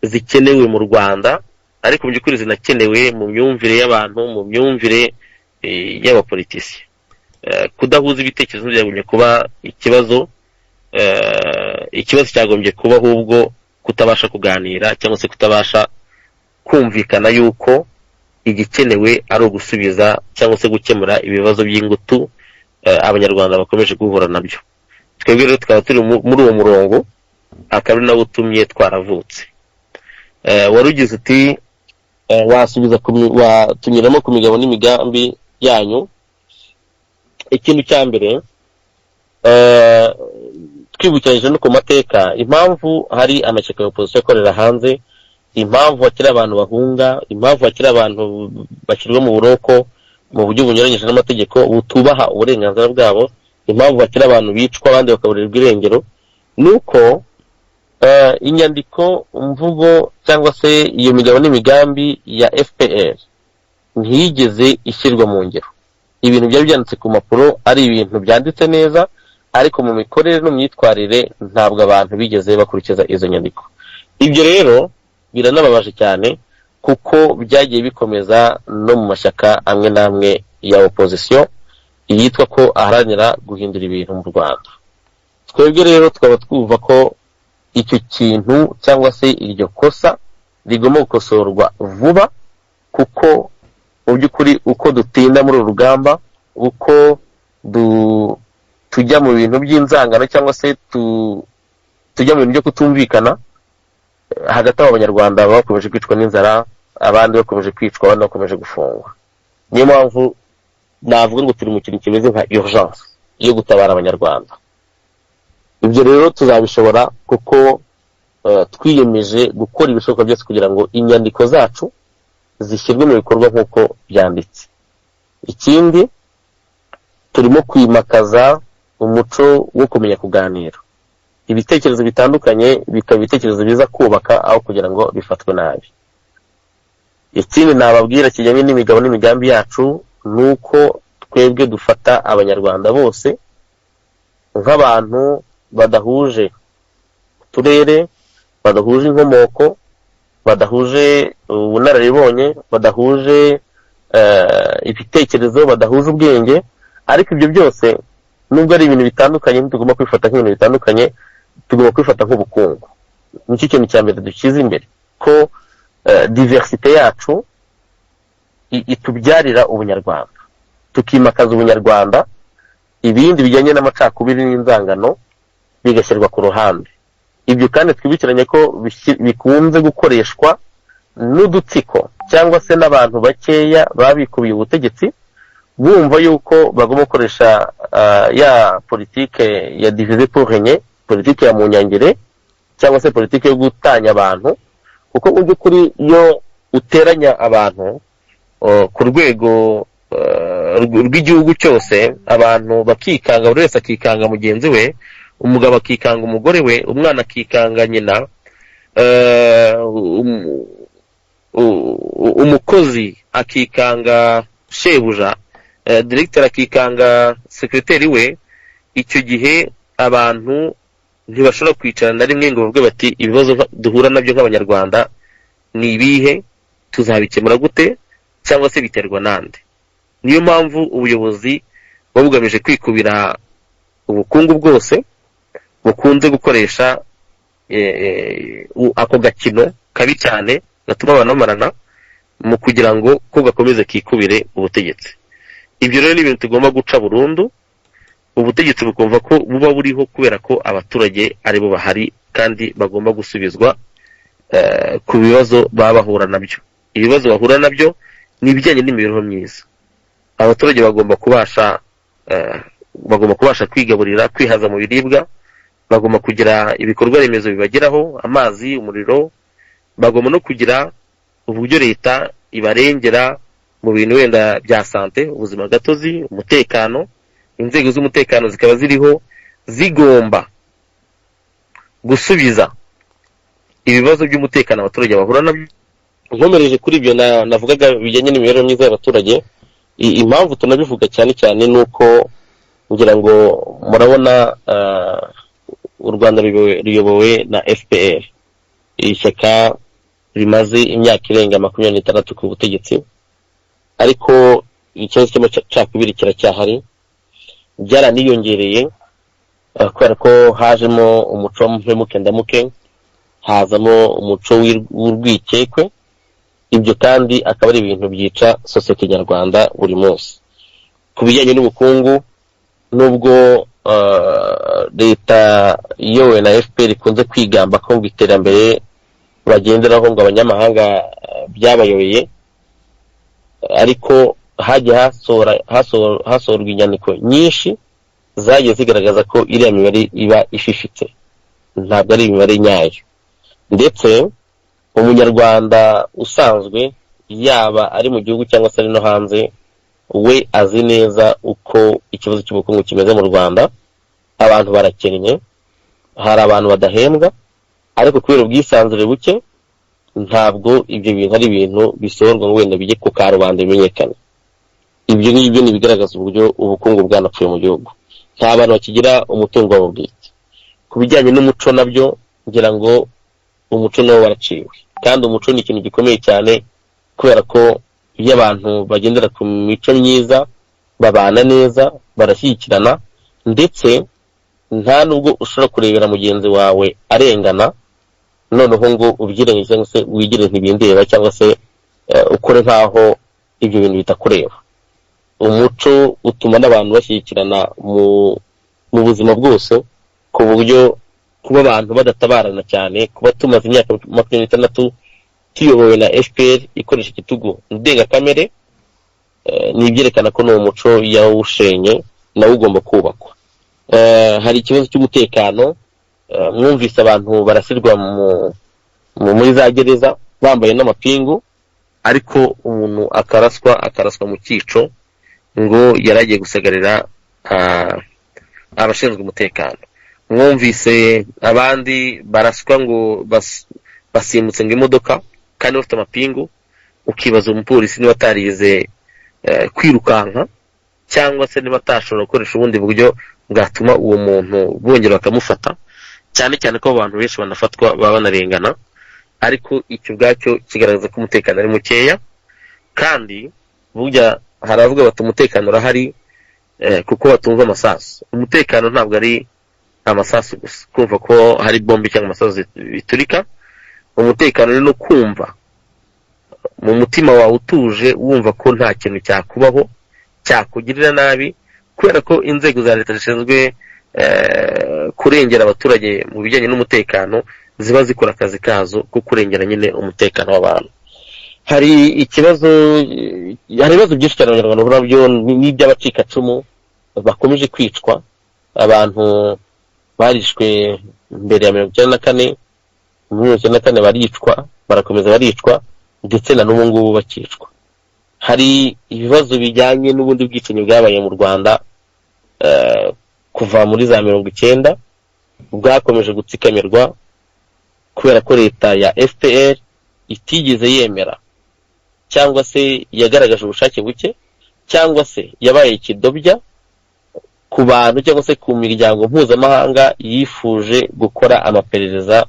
zikenewe mu Rwanda, ariko mu by'ukuri zinakenewe mu myumvire y'abantu, mu myumvire y'abapolitisi. Kudahuza ibitekerezo byagombye kuba ikibazo cyagombye kuba ahubwo kutabasha kuganira cyangwa se kutabasha kumvikana yuko igikenewe ari ugusubiza cyangwa se gukemura ibibazo by'ingutu abanyarwanda bakomeje guhura nabyo. Twebwe rero tukaba turi muri uwo murongo, akaba ari nawo utumye twaravutse. Warugize uti wasubiza watunyuramo ku migabo n'imigambi yanyu. Ikintu cya mbere twibukiranyije no ku mateka, impamvu hari amashyaka ya opposition akorera hanze, impamvu hakiri abantu bahunga, impamvu hakiri abantu bashyirwa mu buroko mu buryo bunyuranyije n'amategeko butubaha uburenganzira bwabo, impamvu hakiri abantu bicwa abandi bakaburirwa irengero, nuko inyandiko mvugo cyangwa se iyo migabo n'imigambi ya FPR ntiyigeze ishyirwa mu ngiro. Ibintu byari byanditse ku mpapuro ari ibintu byanditse neza, ariko mu mikorere no myitwarire ntabwo abantu bigeze bakurikiza izo nyandiko. Ibyo rero biranababaje cyane kuko byagiye bikomeza no mu mashyaka amwe n'amwe ya opposition yitwa ko aharanira guhindura ibintu mu Rwanda. Twebwe rero twaba twumva ko icyo kintu cyangwa se iryo kosa rigomba gukosorwa vuba, kuko mu by'ukuri uko dutinda muri uru rugamba, uko tujya mu bintu by'inzangano cyangwa se tujya mu bintu byo kutumvikana hagati y'abanyarwanda, bakomeje kwicwa n'inzara, abandi bakomeje kwicwa, abandi bakomeje gufungwa. Niyo mpamvu navuga ngo turi mu kintu kimeze nka urgence yo gutabara abanyarwanda. Ibyo rero tuzabishobora kuko twiyemeje gukora ibishoboka byose kugira ngo inyandiko zacu zishyirwe mu bikorwa nk'uko byanditse. Ikindi, turimo kwimakaza umuco wo kumenya kuganira. Ibitekerezo bitandukanye bikaba ibitekerezo biza kubaka aho kugira ngo bifatwe nabi. Ikindi nababwira kijyanye n'imigabo n'imigambi yacu nuko twebwe dufata abanyarwanda bose nk'abantu badahuje uturere, badahuje inkomoko, badahuje ubunararibonye, badahuje ibitekerezo, badahuje ubwenge, ariko ibyo byose nubwo ari ibintu bitandukanye tugomba kwifata nk'ibintu bitandukanye, tugomba kwifata nk'ubukungu. Nicyo kintu cya mbere dushyize imbere, ko diversite yacu itubyarira ubunyarwanda, tukimakaza ubunyarwanda, ibindi bijyanye n'amacakubiri n'inzangano bigashyirwa ku ruhande. Ibyo kandi twibukiranye ko bikunze gukoreshwa n'udutsiko cyangwa se n'abantu bakeya babikubiye ubutegetsi, bumva yuko bagomba gukoresha ya politike ya diviser pour régner, politike ya munyangire cyangwa se politike yo gutanya abantu, kuko mu by'ukuri iyo uteranya abantu ku rwego rw'igihugu cyose, abantu bakikanga, buri wese akikanga mugenzi we, umugabo akikanga umugore we, umwana akikanga nyina, umukozi akikanga shebuja, directeur akikanga sekreteri we. Icyo gihe abantu ntibashobora kwicara na rimwe ngo bavuge bati ibibazo duhura nabyo nk'abanyarwanda ni ibihe, tuzabikemura gute, cyangwa se biterwa nande. Niyo mpamvu ubuyobozi bugamije kwikubira ubukungu bwose bukunze gukoresha ako gakino kabi cyane gatuma abantu bamarana, mu kugira ngo ko gakomeze kikubire ubutegetsi. Ibyo rero ni ibintu tugomba guca burundu, ubutegetsi bukumva ko buba buriho kubera ko abaturage ari bo bahari kandi bagomba gusubizwa ku bibazo baba bahura nabyo. Ibibazo bahura nabyo ni ibijyanye n'imibereho myiza. Abaturage bagomba kubasha kwigaburira, kwihaza mu biribwa, bagomba kugira ibikorwa remezo bibageraho, amazi, umuriro, bagomba no kugira uburyo leta ibarengera mu bintu wenda bya sante, ubuzima gatozi, umutekano. Inzego z'umutekano zikaba ziriho zigomba gusubiza ibibazo by'umutekano abaturage bahura nabyo. Nkomereje kuri ibyo navugaga bijyanye n'imibereho myiza y'abaturage, impamvu tunabivuga cyane cyane nuko ngira ngo murabona u Rwanda ruyobowe na FPR, ishyaka rimaze imyaka irenga 26 ku butegetsi, ariko ikibazo cy'amacakubiri kiracyahari. Byaraniyongereye kubera ko hajemo umuco w'umuhemuke ndamuke, hazamo umuco w'urwikekwe. Ibyo kandi akaba ari ibintu byica sosiyete nyarwanda buri munsi. Ku bijyanye n'ubukungu, nubwo leta iyobowe na FPR ikunze kwigamba ko iterambere bagenderaho ngo abanyamahanga byabayoboye, ariko hajya hasorwa inyandiko nyinshi zagiye zigaragaza ko iriya mibare iba ififitse, ntabwo ari imibare nyayo. Ndetse umunyarwanda usanzwe yaba ari mu gihugu cyangwa se ari no hanze, we azi neza uko ikibazo cy'ubukungu kimeze mu Rwanda. Abantu barakennye, hari abantu badahembwa, ariko kubera ubwisanzure buke ntabwo ibyo bintu ari ibintu bisohorwa ngo wenda bijye ku karubanda bimenyekane. Ibyo ngibyo ni bigaragaza uburyo ubukungu bwanapfuye mu gihugu, nta bantu bakigira umutungo wabo bwite. Ku bijyanye n'umuco nabyo ngira ngo umuco nawo waraciwe, kandi umuco ni ikintu gikomeye cyane, kubera ko iyo abantu bagendera ku mico myiza babana neza, barashyikirana, ndetse nta nubwo ushobora kurebera mugenzi wawe arengana noneho ngo ubyirenge cyangwa se wigire ntibindeba cyangwa se ukore nkaho ibyo bintu bitakureba. Umuco utuma n'abantu bashyikirana mu buzima bwose, ku buryo kuba abantu badatabarana cyane, kuba tumaze imyaka 26 tuyobowe na FPR ikoresha igitugu ndengakamere, ni ibyerekana ko n'uwo muco yawushenye nawe ugomba kubakwa. Hari ikibazo cy'umutekano, mwumvise abantu barasirwa muri za gereza bambaye n'amapingu, ariko umuntu akaraswa mu cyico ngo yaragiye gusagarira abashinzwe umutekano. Mwumvise abandi baraswa ngo basimbutse ngo imodoka kandi bafite amapingu, ukibaza umupolisi niba atarize kwirukanka cyangwa se niba atashobora gukoresha ubundi buryo bwatuma uwo muntu bongera bakamufata, cyane cyane ko abantu benshi banafatwa baba banarengana. Ariko icyo bwacyo kigaragaza ko umutekano ari mukeya, kandi burya haravuga bati umutekano urahari kuko batumva amasasu. Umutekano ntabwo ari amasasu gusa, kumva ko hari bombe cyangwa amasasu biturika. Umutekano ni no kumva mu mutima wawe utuje, wumva ko nta kintu cyakubaho cyakugirira nabi, kubera ko inzego za leta zishinzwe kurengera abaturage mu bijyanye n'umutekano ziba zikora akazi kazo ko kurengera nyine umutekano w'abantu. Hari ibibazo byinshi cyane abanyarwanda bahura nabyo, n'iby'abacikacumu bakomeje kwicwa. Abantu barishwe mbere ya 1994, muri 1994 baricwa, barakomeza baricwa, ndetse na n'ubu ngubu bakicwa. Hari ibibazo bijyanye n'ubundi bwicanyi bwabaye mu Rwanda kuva muri za 90, bwakomeje gutsikamirwa kubera ko leta ya FPR itigeze yemera cyangwa se yagaragaje ubushake buke cyangwa se yabaye ikidobya ku bantu cyangwa se ku miryango mpuzamahanga yifuje gukora amaperereza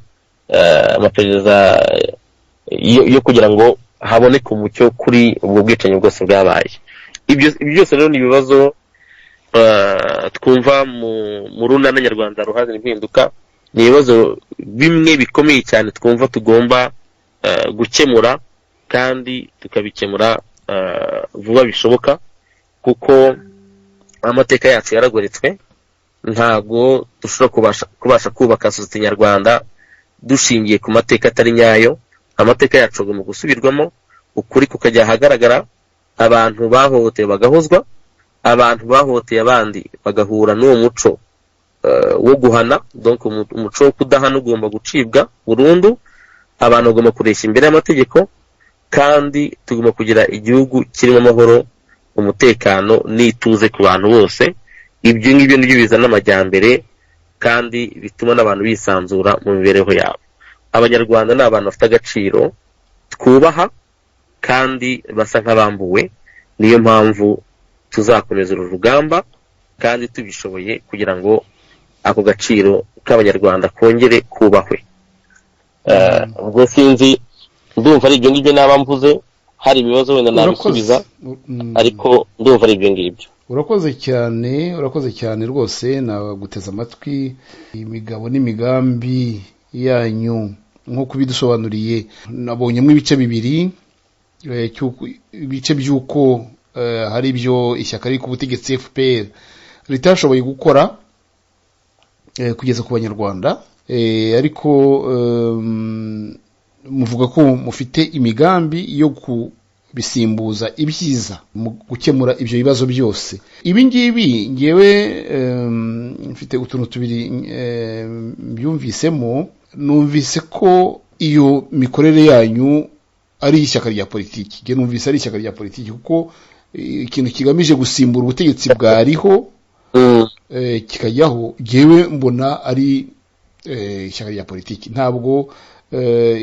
yo kugira ngo haboneke umucyo kuri ubwo bwicanyi bwose bwabaye. Ibyo byose rero ni ibibazo twumva mu runana nyarwanda ruharanira impinduka, ni ibibazo bimwe bikomeye cyane twumva tugomba gukemura kandi tukabikemura vuba bishoboka, kuko amateka yacu yaragoretswe. Ntago dushobora kubasha kubaka sosiyete nyarwanda dushingiye ku mateka atari nyayo. Amateka yacu agomba gusubirwamo, ukuri kukajya ahagaragara, abantu bahohoteye bagahozwa, abantu bahohoteye abandi bagahura n'uwo muco wo guhana. Donc umuco wo kudahana ugomba gucibwa burundu, abantu bagomba kuresha imbere y'amategeko, kandi tugomba kugira igihugu kirimo amahoro, umutekano n'ituze ku bantu bose. Ibyo ngibyo nibyo bizana amajyambere kandi bituma n'abantu bisanzura mu mibereho yabo. Abanyarwanda ni abantu bafite agaciro, twubaha kandi basa nk'abambuwe. Niyo mpamvu tuzakomeza uru rugamba kandi tubishoboye kugira ngo ako gaciro k'abanyarwanda kongere kubahwe. Ubwo sinzi, ndumva ari ibyo ngibyo naba mvuze. Hari ibibazo wenda nabisubiza, ariko ndumva ari ibyo ngibyo. Urakoze cyane rwose. Naguteza amatwi. Imigabo n'imigambi yanyu nk'uko bidusobanuriye, nabonyemo ibice bibiri. Ibice by'uko hari ibyo ishyaka riri ku butegetsi FPR ritashoboye gukora kugeza ku banyarwanda, ariko muvuga ko mufite imigambi yo kubisimbuza ibyiza mu gukemura ibyo bibazo byose. Ibi ngibi ngewe mfite utuntu tubiri byumvisemo. Numvise ko iyo mikorere yanyu ari ishyaka rya politiki. Nge numvise ari ishyaka rya politiki, kuko ikintu kigamije gusimbura ubutegetsi bwariho kikajyaho, ngewe mbona ari ishyaka rya politiki. Ntabwo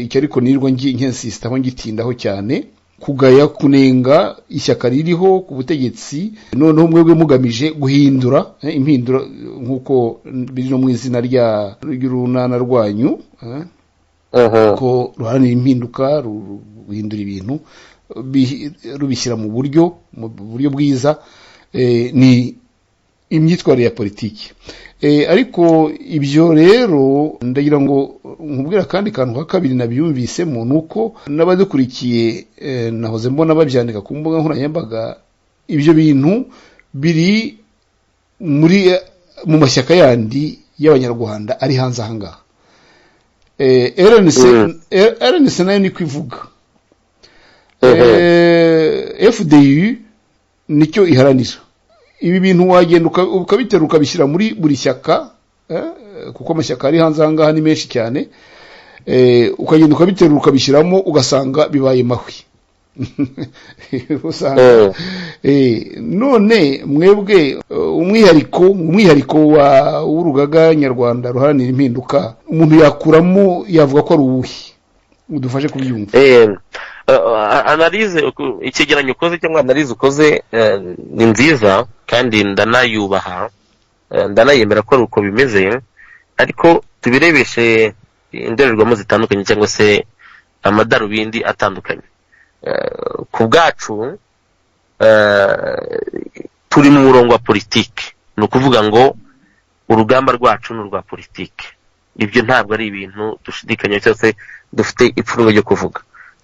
icyo ariko nirwa nkensisitaho ngitindaho cyane, kugaya kunenga ishyaka ririho ku butegetsi, noneho mwebwe mugamije guhindura impindura nk'uko biri no mu izina ry'urunana rwanyu, ko ruharanira impinduka, ruhindura ibintu, rubishyira mu buryo bwiza. Ni imyitwarire ya politiki. Ariko ibyo rero ndagira ngo nkubwira kandi kantu ka kabiri nabyumvisemo, nuko n'abadukurikiye nahoze mbona babyandika ku mbuga nkoranyambaga, ibyo bintu biri mu mashyaka yandi y'abanyarwanda ari hanze aha ngaha. RNC nayo niko ivuga, FDU nicyo iharanira. Ibi bintu wagenda ukabitera ukabishyira muri buri shyaka, kuko amashyaka ari hanze aha ngaha ni menshi cyane. Ukagenda ukabitera ukabishyiramo, ugasanga bibaye mahwi. None mwebwe umwihariko w'urugaga nyarwanda ruharanira impinduka, umuntu yakuramo yavuga ko ari uwuhe? Udufashe kubyumva. Analize icyegeranyo ukoze cyangwa analize ukoze ni nziza kandi ndanayubaha, ndanayemera ko ari uko bimeze, ariko tubirebeshe indorerwamo zitandukanye cyangwa se amadarubindi atandukanye. Ku bwacu turi mu murongo wa politiki, ni ukuvuga ngo urugamba rwacu ni urwa politiki. Ibyo ntabwo ari ibintu dushidikanya cyose dufite ipfunwe ryo kuvuga.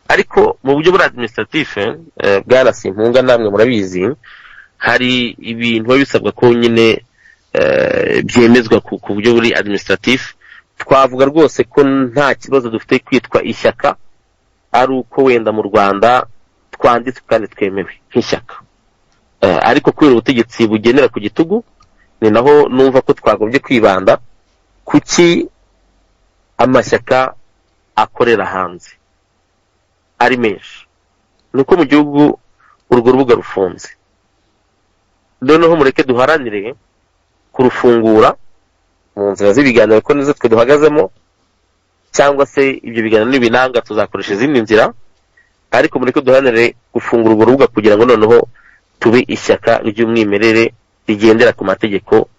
Ariko mu buryo bwa administratif, bwana Simpunga namwe murabizi, hari ibintu biba bisabwa ko nyine byemezwa ku buryo buri administratif. Twavuga rwose ko nta kibazo dufite kwitwa ishyaka, ari uko wenda mu Rwanda twanditswe kandi twemewe nk'ishyaka. Ariko kubera ubutegetsi bugenera ku gitugu, ni naho numva ko twagombye kwibanda kuki amashyaka akorera hanze ari menshi. Nuko mu gihugu urwo rubuga rufunze, noneho mureke duharanire kurufungura mu nzira z'ibiganiro ko nizo twe duhagazemo, cyangwa se ibyo biganiro n'ibinanga tuzakoresha izindi nzira, ariko mureke duharanire gufungura urwo rubuga kugira ngo noneho tube ishyaka ry'umwimerere rigendera ku mategeko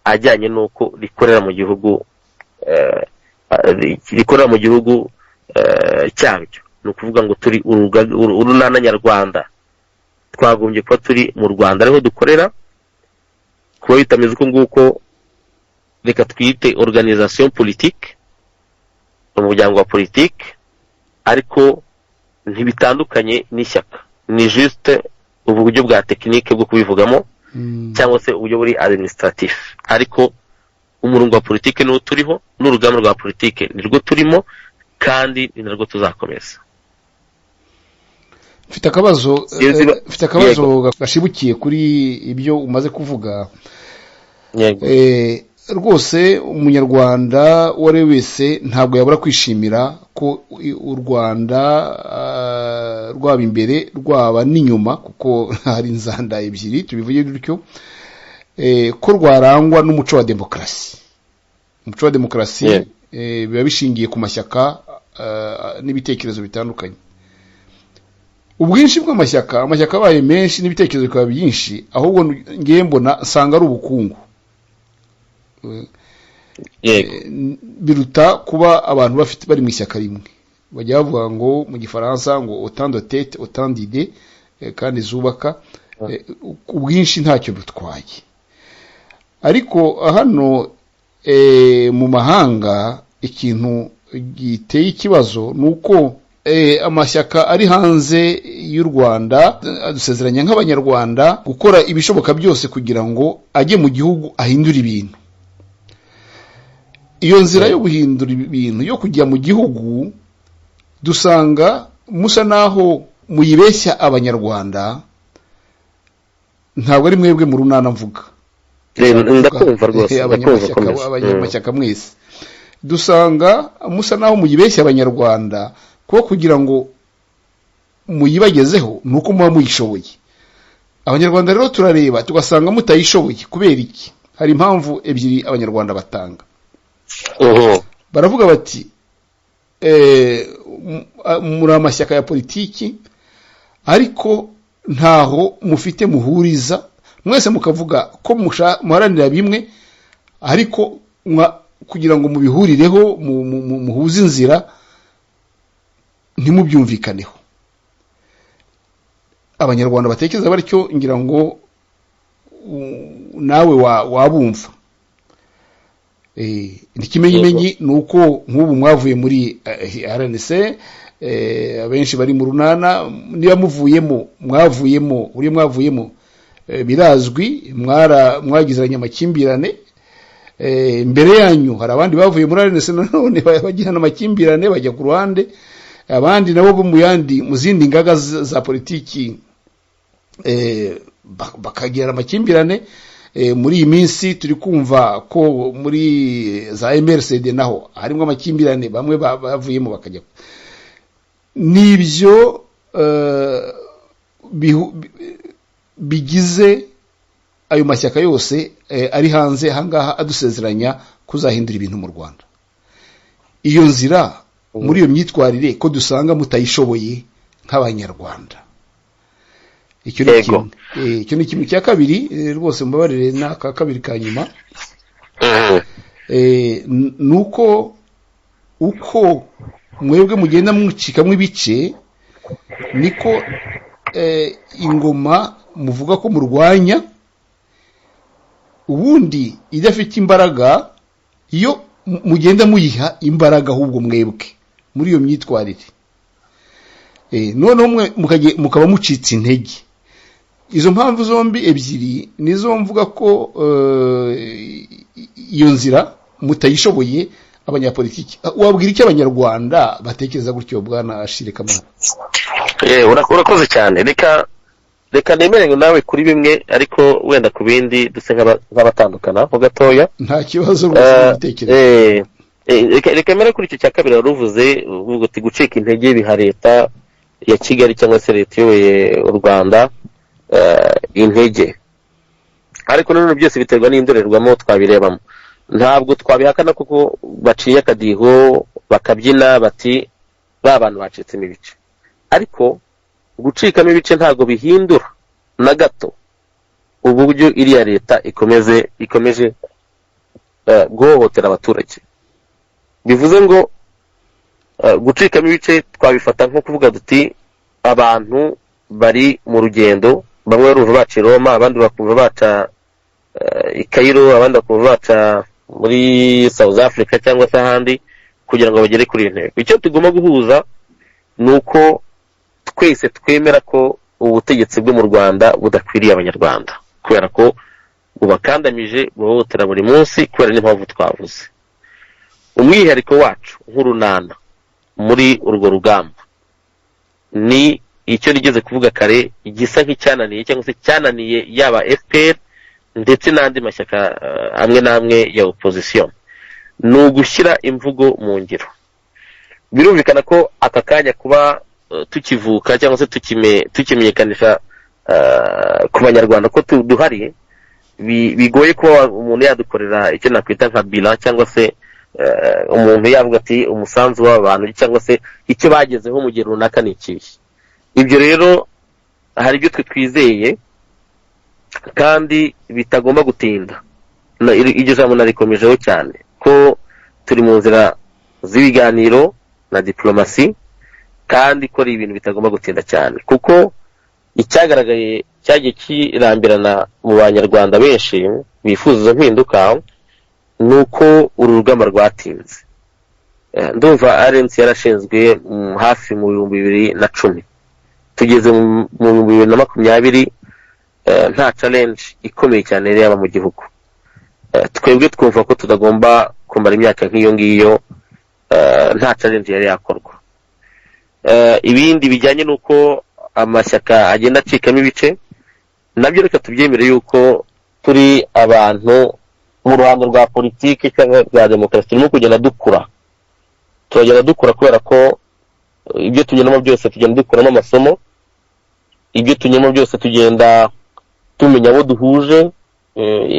ajyanye n'uko rikorera mu gihugu cyabyo. Ni ukuvuga ngo turi urunana nyarwanda, twagombye kuba turi mu Rwanda ariho dukorera. Kuba bitameze uko nguko, reka twite organisation politique, umuryango wa politiki, ariko ntibitandukanye n'ishyaka, ni juste uburyo bwa tekinike bwo kubivugamo cyangwa se uburyo buri administratif, ariko umurongo wa politike n'uwo turiho n'urugamba rwa politike nirwo turimo kandi ni narwo tuzakomeza. Mfite akabazo gashibukiye kuri ibyo umaze kuvuga. Rwose umunyarwanda wari wese ntabwo yabura kwishimira ko u Rwanda rwaba imbere rwaba n'inyuma, kuko hari inzanda ebyiri tubivuye dutyo, ko rwarangwa n'umuco wa demokarasi. Umuco wa demokarasi biba bishingiye ku mashyaka n'ibitekerezo bitandukanye. Ubwinshi bw'amashyaka abaye menshi n'ibitekerezo bikaba byinshi, ahubwo ngiye mbona sanga ari ubukungu. Biruta kuba abantu bari mu ishyaka rimwe. Bajya bavuga ngo mu gifaransa ngo autant de tête autant d'idées, kandi zubaka. Ubwinshi ntacyo butwaye. Ariko hano mu mahanga ikintu giteye ikibazo nuko amashyaka ari hanze y'u Rwanda adusezeranya nk'abanyarwanda gukora ibishoboka byose kugira ngo ajye mu gihugu ahindura ibintu. Iyo nzira yo guhindura ibintu yo kujya mu gihugu dusanga musa naho muyibeshya abanyarwanda, ntabwo ari mwebwe mu runana mvuga. Ndakumva rwose, abanyamashyaka mwese dusanga musa naho muyibeshya abanyarwanda, kuko kugira ngo muyibagezeho nuko muba muyishoboye. Abanyarwanda rero turareba tugasanga mutayishoboye. Kubera iki? Hari impamvu ebyiri abanyarwanda batanga. Baravuga bati muri amashyaka ya politiki ariko ntaho mufite muhuriza, mwese mukavuga ko muharanira bimwe, ariko kugira ngo mubihurireho muhuze inzira ntimubyumvikaneho. Abanyarwanda batekereza batyo, ngira ngo nawe wabumva. Ikimenyimenyi nuko nk'ubu mwavuye muri RNC, abenshi bari mu runana, niba mwavuyemo birazwi, mwagizanye amakimbirane. Mbere yanyu hari abandi bavuye muri RNC nanone bagirana amakimbirane bajya ku ruhande, abandi nabo mu zindi ngaga za politiki bakagira amakimbirane. Muri iyi minsi turi kumva ko muri za MRCD naho harimo amakimbirane, bamwe bavuyemo bakajya. Nibyo bigize ayo mashyaka yose ari hanze hangaha adusezeranya kuzahindura ibintu mu Rwanda. Iyo nzira muri iyo myitwarire ko dusanga mutayishoboye nk'abanyarwanda. Icyo ni kimwe. Cya kabiri rwose mbabarire n'aka kabiri ka nyuma, nuko uko mwebwe mugenda mucikamo ibice niko ingoma muvuga ko murwanya ubundi idafite imbaraga, iyo mugenda muyiha imbaraga ahubwo mwebwe muri iyo myitwarire, noneho mukaba mucitse intege. Izo mpamvu zombi ebyiri nizo mvuga ko iyo nzira mutayishoboye abanyapolitiki. Wabwira iki abanyarwanda batekereza gutyo, bwana Ashile Kamana? Urakoze cyane. Reka nemeranye nawe kuri bimwe, ariko wenda ku bindi duse nk'abatandukana ho gatoya. Nta kibazo rwose n'ibitekerezo. Reka mere kuri icyo cya kabiri waruvuze, uvuga uti gucika intege biha leta ya Kigali cyangwa se leta iyoboye u Rwanda intege, ariko none byose biterwa n'indorerwamo twabirebamo. Ntabwo twabihakana kuko baciye akadiho bakabyina bati ba bantu bacitsemo ibice, ariko gucikamo ibice ntabwo bihindura na gato uburyo iriya leta ikomeje guhohotera abaturage. Bivuze ngo gucikamo ibice twabifata nko kuvuga duti abantu bari mu rugendo, bamwe barumva baca i Roma, abandi bakumva baca i Cairo, abandi bakumva baca muri South Africa cyangwa se ahandi kugira ngo bagere kuri iyi ntego. Icyo tugomba guhuza ni uko twese twemera ko ubutegetsi bwo mu Rwanda budakwiriye abanyarwanda kubera ko bubakandamije buhohotera buri munsi kubera n'impamvu twavuze. Umwihariko wacu nk'urunana muri urwo rugamba ni icyo nigeze kuvuga kare, igisa nk'icyananiye cyangwa se cyananiye yaba FPR ndetse n'andi mashyaka amwe n'amwe ya opposition, ni ugushyira imvugo mu ngiro. Birumvikana ko aka kanya kuba tukivuka cyangwa se tukimenyekanisha ku banyarwanda ko duhari bigoye kuba umuntu yadukorera icyo nakwita nka bilan cyangwa se umuntu yavuga ati umusanzu w'abantu cyangwa se icyo bagezeho mu gihe runaka ni ikihe. Ibyo rero hari ibyo twizeye kandi bitagomba gutinda. Iryo jambo narikomejeho cyane ko turi mu nzira z'ibiganiro na diplomasi kandi ko ari ibintu bitagomba gutinda cyane, kuko icyagaragaye cyagiye kirambirana mu banyarwanda benshi bifuza izo mpinduka ni uko uru rugamba rwatinze. Ndumva RNC yarashinzwe hafi mu 2010, tugeze mu 2020 nta challenge ikomeye cyane yari yaba mu gihugu. Twebwe twumva ko tutagomba kumara imyaka nk'iyo ngiyo nta challenge yari yakorwa. Ibindi bijyanye nuko amashyaka agenda acikamo ibice nabyo reka tubyemere yuko turi abantu mu ruhando rwa politiki cyangwa rwa demokarasi turimo kugenda dukura. Turagenda dukura kubera ko ibyo tunyuramo byose tugenda dukuramo amasomo, ibyo tunyuramo byose tugenda tumenya abo duhuje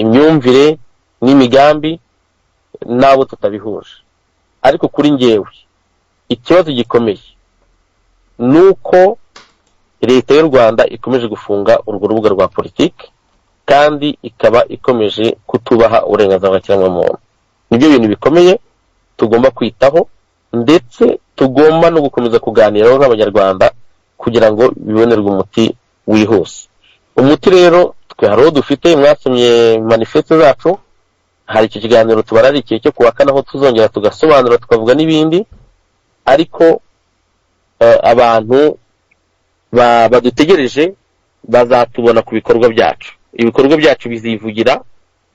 imyumvire n'imigambi n'abo tutabihuje. Ariko kuri njyewe ikibazo gikomeye nuko leta y'u Rwanda ikomeje gufunga urwo rubuga rwa politiki kandi ikaba ikomeje kutubaha uburenganzira bwa kiremwamuntu. Nibyo bintu bikomeye tugomba kwitaho ndetse tugomba no gukomeza kuganiraho nk'abanyarwanda kugira ngo bibonerwe umuti wihuse. Umuti rero twe haro dufite, mwasomye manifesto zacu, hari iki kiganiro tubararikiye cyo kuwakana aho tuzongera tugasobanura tukavuga n'ibindi, ariko abantu badutegereje bazatubona ku bikorwa byacu. Ibikorwa byacu bizivugira,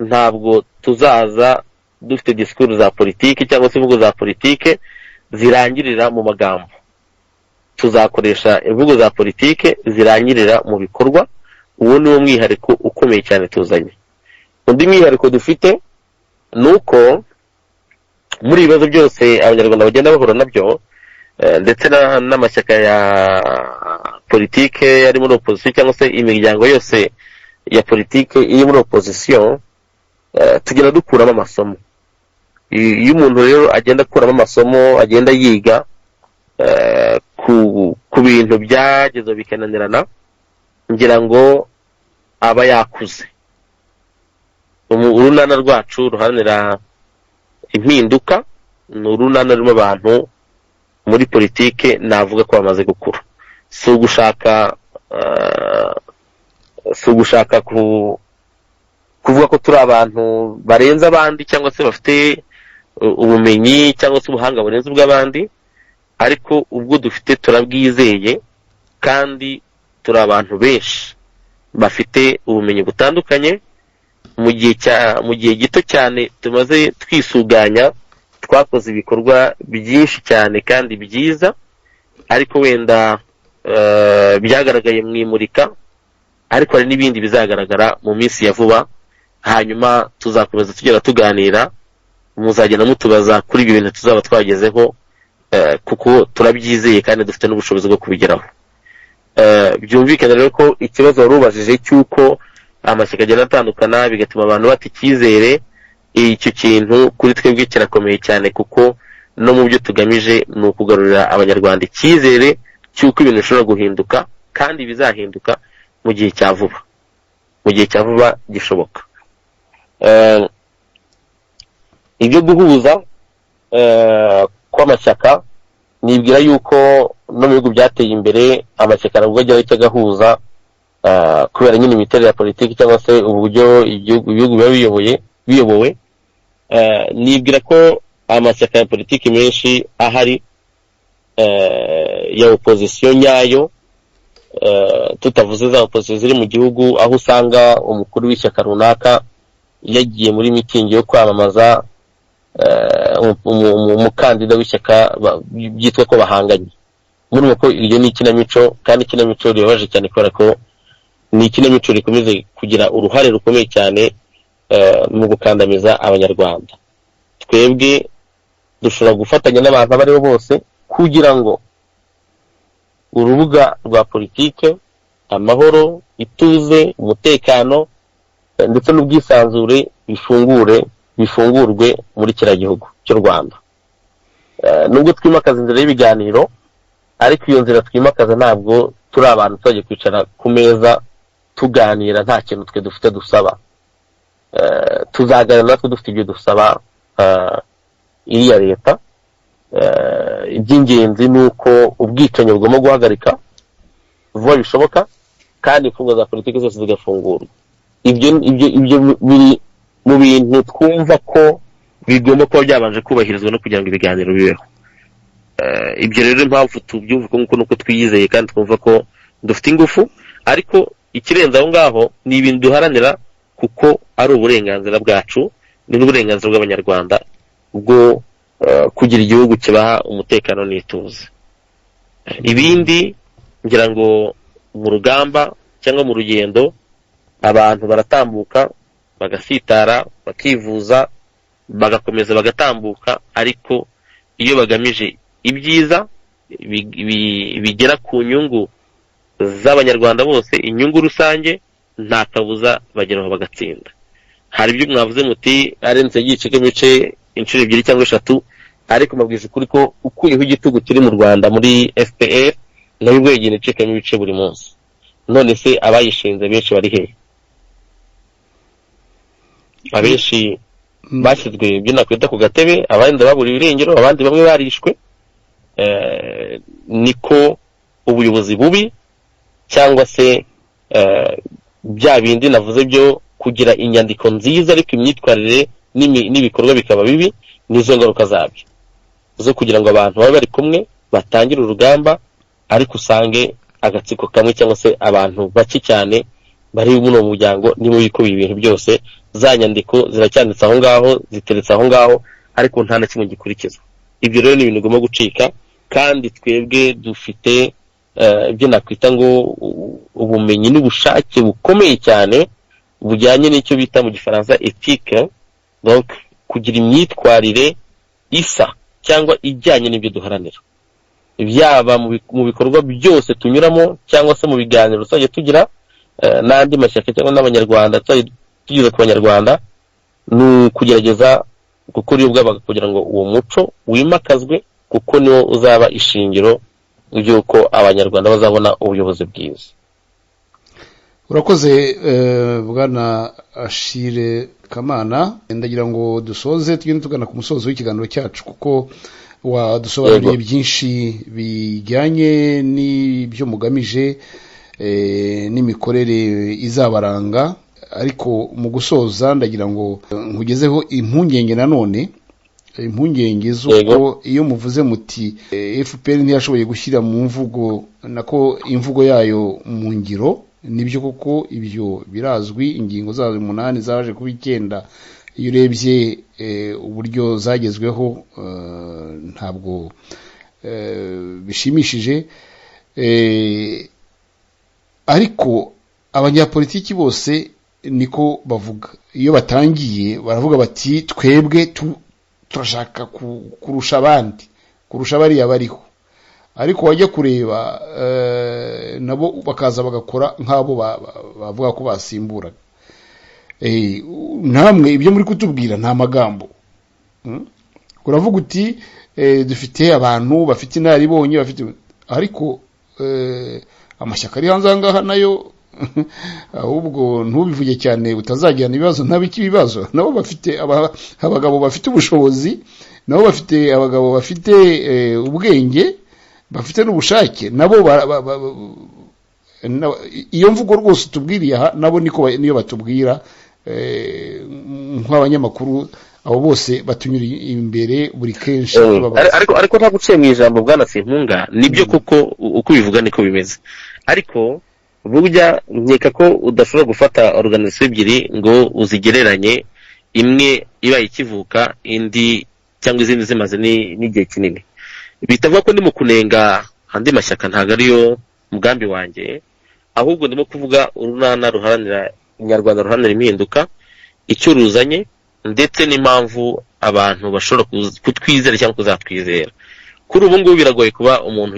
ntabwo tuzaza dufite discours za politiki cyangwa se imvugo za politiki zirangirira mu magambo. Tuzakoresha imvugo za politiki zirangirira mu bikorwa. Uwo ni wo mwihariko ukomeye cyane tuzanye. Undi mwihariko dufite nuko muri ibibazo byose abanyarwanda bagenda bahura nabyo ndetse n'amashyaka ya politiki yari muri opposition cyangwa se imiryango yose ya politiki iri muri opposition, tugenda dukuramo amasomo. Iyo umuntu rero agenda akuramo amasomo, agenda yiga ku bintu byagezeho bikananirana, ngira ngo aba yakuze. Urunana rwacu ruharanira impinduka ni urunana rurimo abantu muri politiki navuga ko bamaze gukura. Si ugushaka kuvuga ko turi abantu barenze abandi cyangwa se bafite ubumenyi cyangwa se ubuhanga burenze ubw'abandi, ariko ubwo dufite turabwizeye kandi turi abantu benshi bafite ubumenyi butandukanye. Mu gihe gito cyane tumaze twisuganya, twakoze ibikorwa byinshi cyane kandi byiza, ariko wenda byagaragaye mu imurika, ariko hari n'ibindi bizagaragara mu minsi ya vuba. Hanyuma tuzakomeza tugera tuganira, muzagenda mutubaza kuri ibyo bintu tuzaba twagezeho, kuko turabyizeye kandi dufite n'ubushobozi bwo kubigeraho. Byumvikana rero ko ikibazo warubajije cy'uko amashyaka agenda atandukana bigatuma abantu bata icyizere, icyo kintu kuri twebwe kirakomeye cyane, kuko no mu byo tugamije ni ukugarurira abanyarwanda icyizere cy'uko ibintu bishobora guhinduka kandi bizahinduka mu gihe cya vuba gishoboka. Ibyo guhuza kw'amashyaka, nibwira yuko no mu bihugu byateye imbere amashyaka nabwo ajya ahita agahuza kubera nyine imiterere ya politiki cyangwa se uburyo ibihugu biba biyobowe. Nibwira ko amashyaka ya politiki menshi ahari ya opposition nyayo tutavuze za opposition ziri mu gihugu, aho usanga umukuru w'ishyaka runaka yagiye muri mitingi yo kwamamaza umukandida w'ishyaka byitwa ko bahanganye. Murumva ko iryo ni ikinamico, kandi ikinamico ribabaje cyane kubera ko ni ikinamico rikomeze kugira uruhare rukomeye cyane mu gukandamiza abanyarwanda. Twebwe dushobora gufatanya n'abantu abaribo bose kugira ngo urubuga rwa politike, amahoro, ituze, umutekano ndetse n'ubwisanzure bifungurwe muri kiriya gihugu cy'u Rwanda. Nubwo twimakaza inzira y'ibiganiro, ariko iyo nzira twimakaza ntabwo turi abantu tujye kwicara ku meza tuganira nta kintu twe dufite dusaba. Tuzaganira natwe dufite ibyo dusaba iriya leta. Iby'ingenzi ni uko ubwicanyi bugomba guhagarika vuba bishoboka, kandi imfungwa za politiki zose zigafungurwa. Ibyo biri mu bintu twumva ko bigomba kuba byabanje kubahirizwa no kugira ngo ibiganiro bibeho. Ibyo rero impamvu tubyumva nuko twiyizeye kandi twumva ko dufite ingufu, ariko ikirenze aho ngaho ni ibintu duharanira kuko ari uburenganzira bwacu, ni n'uburenganzira bw'abanyarwanda bwo kugira igihugu kibaha umutekano n'ituze. Ibindi ngira ngo mu rugamba cyangwa mu rugendo abantu baratambuka bagasitara, bakivuza, bagakomeza bagatambuka, ariko iyo bagamije ibyiza bigera ku nyungu z'abanyarwanda bose, inyungu rusange, nta kabuza bageraho bagatsinda. Hari ibyo mwavuze muti arenze yicike mice inshuro 2 cyangwa 3, ariko mabwiza ukuri ko ukuyeho igitugu kiri mu Rwanda muri FPR nayo bwegene icika mice buri munsi. None se abayishinze benshi bari he? Abenshi bashyizwe byo nakwita ku gatebe, abandi babura ibirengero, abandi bamwe barishwe. Niko ubuyobozi bubi cyangwa se bya bindi navuze byo kugira inyandiko nziza ariko imyitwarire n'ibikorwa bikaba bibi, nizo ngaruka zabyo zo kugira ngo abantu babe bari kumwe batangire urugamba, ariko usange agatsiko kamwe cyangwa se abantu baki cyane bari mu muryango nibo bikubiye ibintu byose. Za nyandiko ziracyanditse aho ngaho, ziteretse aho ngaho, ariko nta na kimwe gikurikizwa. Ibyo rero ni ibintu bigomba gucika, kandi twebwe dufite ibyo nakwita ngo ubumenyi n'ubushake bukomeye cyane bujyanye n'icyo bita mu gifaransa ethique, donc kugira imyitwarire isa cyangwa ijyanye n'ibyo duharanira, byaba mu bikorwa byose tunyuramo cyangwa se mu biganiro tujye tugira n'andi mashyaka cyangwa n'abanyarwanda tugize ku banyarwanda, ni kugerageza gukora ubwabo kugira ngo uwo muco wimakazwe, kuko niwo uzaba ishingiro ry'uko abanyarwanda bazabona ubuyobozi bwiza. Urakoze bwana Achille Kamana. Ndagira ngo dusoze tugende tugana ku musozo w'ikiganiro cyacu, kuko wadusobanuriye byinshi bijyanye n'ibyo mugamije n'imikorere izabaranga, ariko mu gusoza ndagira ngo nkugezeho impungenge nanone, impungenge z'uko iyo muvuze muti FPR ntiyashoboye gushyira mu mvugo nako imvugo yayo mu ngiro, nibyo koko ibyo birazwi, ingingo zazo 8 zaje kuba 9. Iyo urebye uburyo zagezweho ntabwo bishimishije, ariko abanyapolitiki bose niko bavuga. Iyo batangiye baravuga bati twebwe turashaka kurusha abandi, kurusha bariya bariho, ariko wajya kureba nabo bakaza bagakora nk'abo bavuga ko basimbura. Namwe ibyo muri kutubwira nta magambo, uravuga uti dufite abantu bafite inaribonye, bafite, ariko amashyaka ari hanze ngaha nayo ahubwo ntubivuge cyane utazajyana ibibazo ntabiki ibibazo. Nabo bafite abagabo bafite ubushobozi, nabo bafite abagabo bafite ubwenge, bafite n'ubushake, nabo iyo mvugo rwose tubwiriye aha nabo niyo batubwira nk'abanyamakuru. Abo bose batunyura imbere buri kenshi. Ariko nta guciye mu ijambo bwana Simpunga, nibyo kuko uko bivuga niko bimeze. ariko burya nkeka ko udashobora gufata organisation ebyiri ngo uzigereranye, imwe ibaye ikivuka indi cyangwa izindi zimaze n'igihe kinini. Bitavuga ko ndi mu kunenga andi mashyaka, ntabwo ariyo mugambi wanjye, ahubwo ndimo kuvuga urunana ruharanira Inyarwanda ruharanira impinduka, icyo ruzanye ndetse n'impamvu abantu bashobora kutwizera cyangwa kuzatwizera. Kuri ubu ngubu biragoye kuba umuntu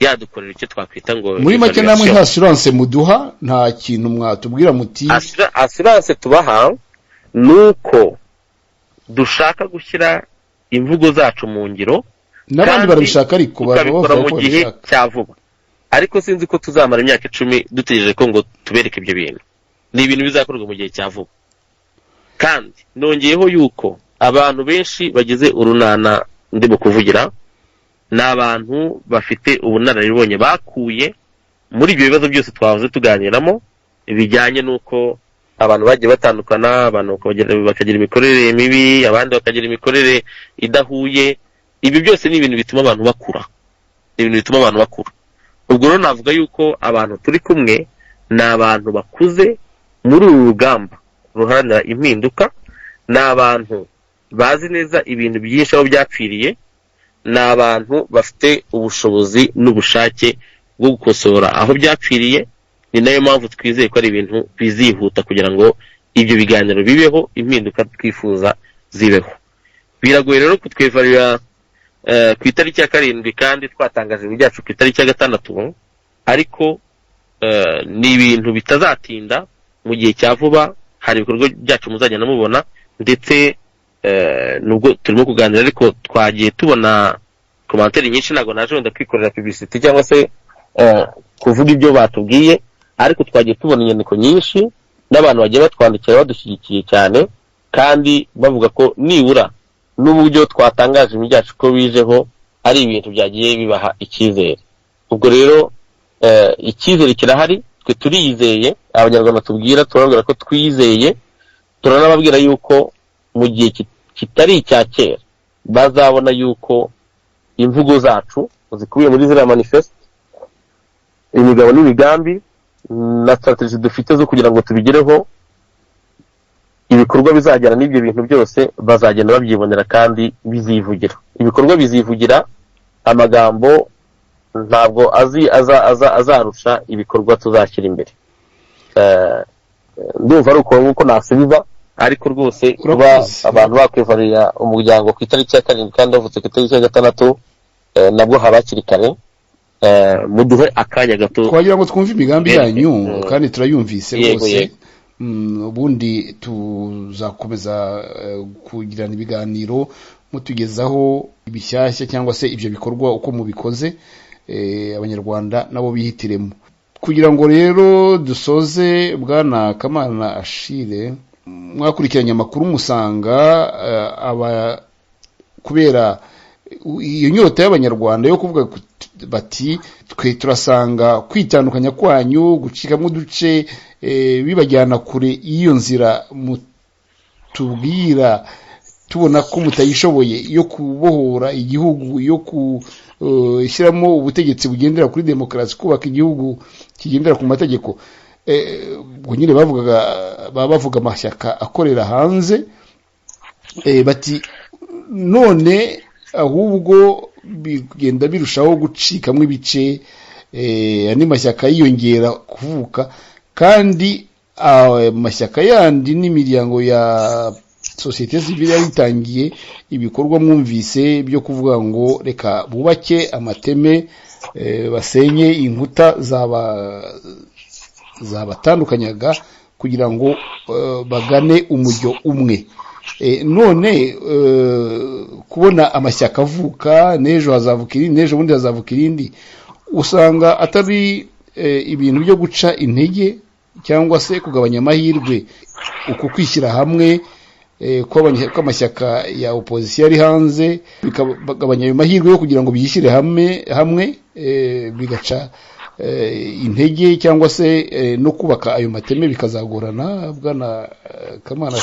yadukorera icyo twakwita ngo muri make namwe nta assurance muduha, nta kintu mwatubwira muti assurance tubaha nuko dushaka gushyira imvugo zacu mu ngiro, n'abandi barabishaka ariko babikora mu gihe cya vuba. Ariko sinzi ko tuzamara imyaka 10 dutegereje ko ngo tubereke ibyo bintu. Ni ibintu bizakorwa mu gihe cya vuba. Kandi nongeyeho yuko abantu benshi bagize urunana ndimo kuvugira n'abantu bafite ubunararibonye bakuye muri ibyo bibazo byose twavuze tuganiramo, bijyanye nuko abantu bagiye batandukana, abantu bakagira imikorere mibi, abandi bakagira imikorere idahuye. Ibi byose ni ibintu bituma abantu bakura, ubwo rero navuga yuko abantu turi kumwe ni abantu bakuze muri uru rugamba ruharanira impinduka, ni abantu bazi neza ibintu byinshi aho byapfiriye, ni abantu bafite ubushobozi n'ubushake bwo gukosora aho byapfiriye. Ni nayo mpamvu twizeye ko ari ibintu bizihuta kugira ngo ibyo biganiro bibeho, impinduka twifuza zibeho. Biragoye rero kutwevarira ku itariki ya 7 kandi twatangaje ibyacu ku itariki ya 6, ariko ni ibintu bitazatinda mu gihe cya vuba. Hari ibikorwa byacu muzagenda mubona, ndetse nubwo turimo kuganira ariko twagiye tubona commentaire nyinshi, ntago naje wenda kwikorera publicity cyangwa se kuvuga ibyo batubwiye, ariko twagiye tubona inyandiko nyinshi n'abantu bagiye batwandikira badushyigikiye cyane, kandi bavuga ko nibura n'uburyo twatangaje ibyacu ko bijeho ari ibintu byagiye bibaha icyizere. Ubwo rero icyizere kirahari, twe turiyizeye. Abanyarwanda tubwira turabwira ko twizeye, turanababwira yuko mu gihe kitari icya kera bazabona yuko imvugo zacu zikubiye muri ziriya manifest, imigabo n'imigambi na strategy dufite zo kugira ngo tubigereho, ibikorwa bizajyana n'ibyo bintu byose bazagenda babyibonera kandi bizivugira. Ibikorwa bizivugira, amagambo ntabwo azarusha ibikorwa tuzashyira imbere. Ndumva ari uko nk'uko nasubiza, ariko rwose kuba abantu bakwivarira umuryango ku itariki ya 7 kandi bavutse ku itariki ya 6 nabwo habakiri kare. Muduhe akanya gato twagira ngo twumve imigambi yanyu, kandi turayumvise rwose. Ubundi tuzakomeza kugirana ibiganiro mutugezaho ibishyashya cyangwa se ibyo bikorwa uko mubikoze, abanyarwanda nabo bihitiremo. Kugira ngo rero dusoze, bwana Kamana Achille, mwakurikiranye amakuru musanga kubera iyo nyota y'abanyarwanda yo kuvuga bati twe turasanga kwitandukanya kwanyu, gucikamo uduce bibajyana kure iyo nzira mutubwira, tubona ko mutayishoboye yo kubohora igihugu, yo gushyiramo ubutegetsi bugendera kuri demokarasi, kubaka igihugu kigendera ku mategeko. Ubwo nyine bavuga amashyaka akorera hanze, bati none ahubwo bigenda birushaho gucikamo ibice, andi mashyaka yiyongera kuvuka, kandi amashyaka yandi n'imiryango ya societe civile yatangiye ibikorwa mwumvise byo kuvuga ngo reka bubake amateme, basenye inkuta zabatandukanyaga kugira ngo bagane umujyo umwe. None kubona amashyaka avuka, n'ejo hazavuka irindi, n'ejo bundi hazavuka irindi, usanga atari ibintu byo guca intege cyangwa se kugabanya amahirwe, uko kwishyira hamwe kw'amashyaka ya opposition ari hanze bikagabanya ayo mahirwe yo kugira ngo biyishyire hamwe bigaca intege cyangwa se no kubaka ayo mateme bikazagorana. Bwana Kamana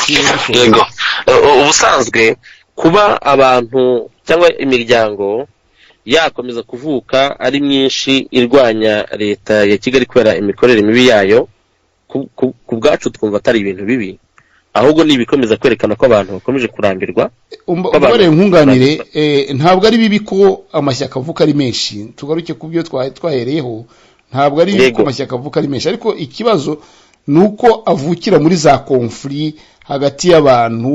ubusanzwe kuba abantu cyangwa imiryango yakomeza kuvuka ari myinshi irwanya leta ya Kigali kubera imikorere mibi yayo, ku bwacu twumva atari ibintu bibi, ahubwo ni ibikomeza kwerekana ko abantu bakomeje kurambirwa. Ubare nkunganire, ntabwo ari bibi ko amashyaka avuka ari menshi, tugaruke ku byo twahereyeho, ntabwo ari bibi ko amashyaka avuka ari menshi, ariko ikibazo nuko avukira muri za conflit hagati y'abantu.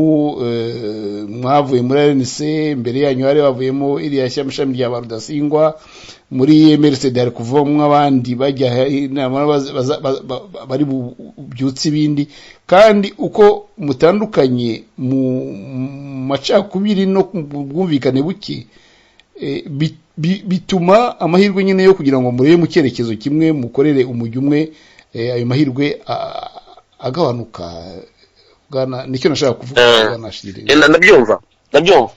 Mwavuye muri RNC, mbere yanyu hari bavuyemo iriya shami rya Barudasingwa, muri MRCD hari kuvamo abandi bajya inama bari byutse ibindi, kandi uko mutandukanye mu macakubiri no bwumvikane buke, bituma amahirwe nyine yo kugira ngo murebe mu cyerekezo kimwe mukorere umujyi umwe, ayo mahirwe agabanuka. Nicyo nashaka kuvuga. Nabyumva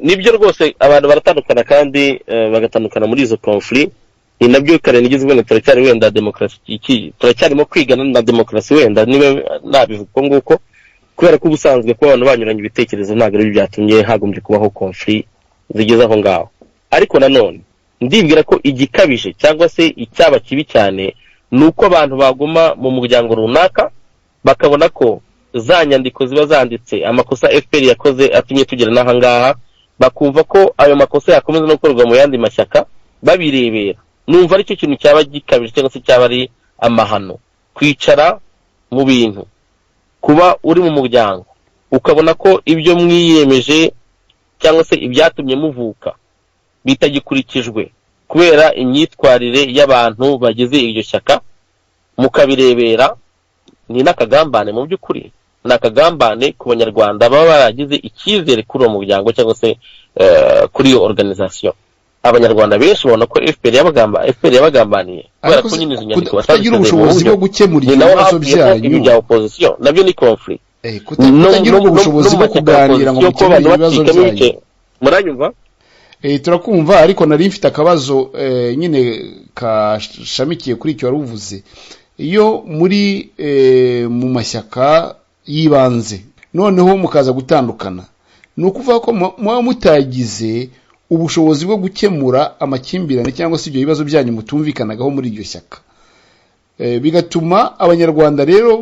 nibyo rwose, abantu baratandukana kandi bagatandukana muri izo conflit. Ni nabyo Karen igizwe na turacyari wenda demokarasi, turacyarimo kwigana na demokarasi wenda niba nabivuga nguko, kubera ko ubusanzwe ko abantu banyuranye ibitekerezo ntabwo ari byatumye hagombye kubaho conflit zigeze aho ngaho. Ariko nanone ndibwira ko igikabije cyangwa se icyaba kibi cyane nuko abantu baguma mu muryango runaka bakabona ko za nyandiko ziba zanditse amakosa FPR yakoze atumye tugera n'aha ngaha, bakumva ko ayo makosa yakomeza no gukorwa mu yandi mashyaka babirebera. Numva ari cyo kintu cyaba gikabije cyangwa se cyaba ari amahano, kwicara mu bintu, kuba uri mu muryango ukabona ko ibyo mwiyemeje cyangwa se ibyatumye muvuka bitagikurikijwe kubera imyitwarire y'abantu bagize iryo shyaka, mukabirebera. Ni nakagambane mu by'ukuri, nakagambane ku banyarwanda baba baragize icyizere kuri uwo muryango cyangwa se kuri iyo organization. Abanyarwanda benshi babona ko FPR yabagambaniye kubera ko nyine izo nyandiko batagira ubushobozi bwo gukemura ibibazo byanyu bya opposition, nabyo ni conflict. Kutagira ubushobozi bwo kuganira ngo mukemure ibibazo byanyu. Muranyumva? Turakumva, ariko nari mfite akabazo nyine kashamikiye kuri icyo waruvuze. Iyo muri mu mashyaka yibanze noneho mukaza gutandukana, ni ukuvuga ko muba mutagize ubushobozi bwo gukemura amakimbirane cyangwa se ibyo bibazo byanyu mutumvikanagaho muri iryo shyaka, bigatuma abanyarwanda rero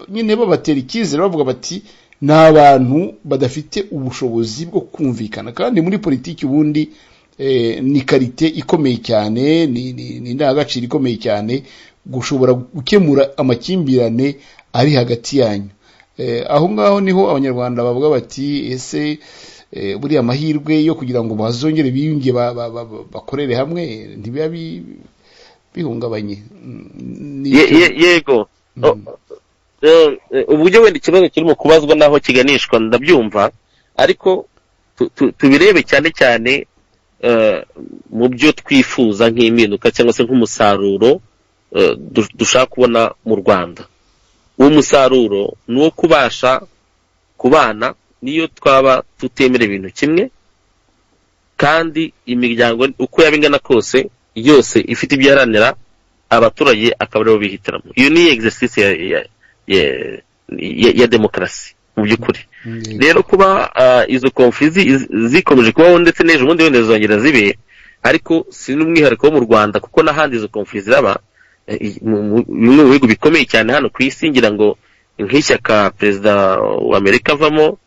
nyine babatera icyizere bavuga bati ni abantu badafite ubushobozi bwo kumvikana. Kandi muri politiki ubundi ni karite ikomeye cyane, ni indangagaciro ikomeye cyane gushobora gukemura amakimbirane ari hagati yanyu. Aho ngaho niho abanyarwanda bavuga bati ese buriya amahirwe yo kugira ngo bazongere biyunge bakorere hamwe ntibiba bihungabanye. Yego, uburyo wenda ikibazo kirimo kubazwa naho kiganishwa ndabyumva, ariko tubirebe cyane cyane mu byo twifuza nk'impinduka cyangwa se nk'umusaruro dushaka kubona mu Rwanda. Uwo musaruro ni uwo kubasha kubana niyo twaba tutemera ibintu kimwe, kandi imiryango uko yaba ingana kose yose ifite ibyaranira abaturage akaba aribo bihitiramo. Iyo ni exercise ya demokarasi mu by'ukuri. Rero kuba izo conflict zikomeje kubaho ndetse n'ejo bundi wenda zongera zibe, ariko si n'umwihariko wo mu Rwanda kuko n'ahandi izo conflict ziraba. Bimwe mu bihugu bikomeye cyane hano ku isi, ngira ngo nk'ishyaka perezida wa Amerika avamo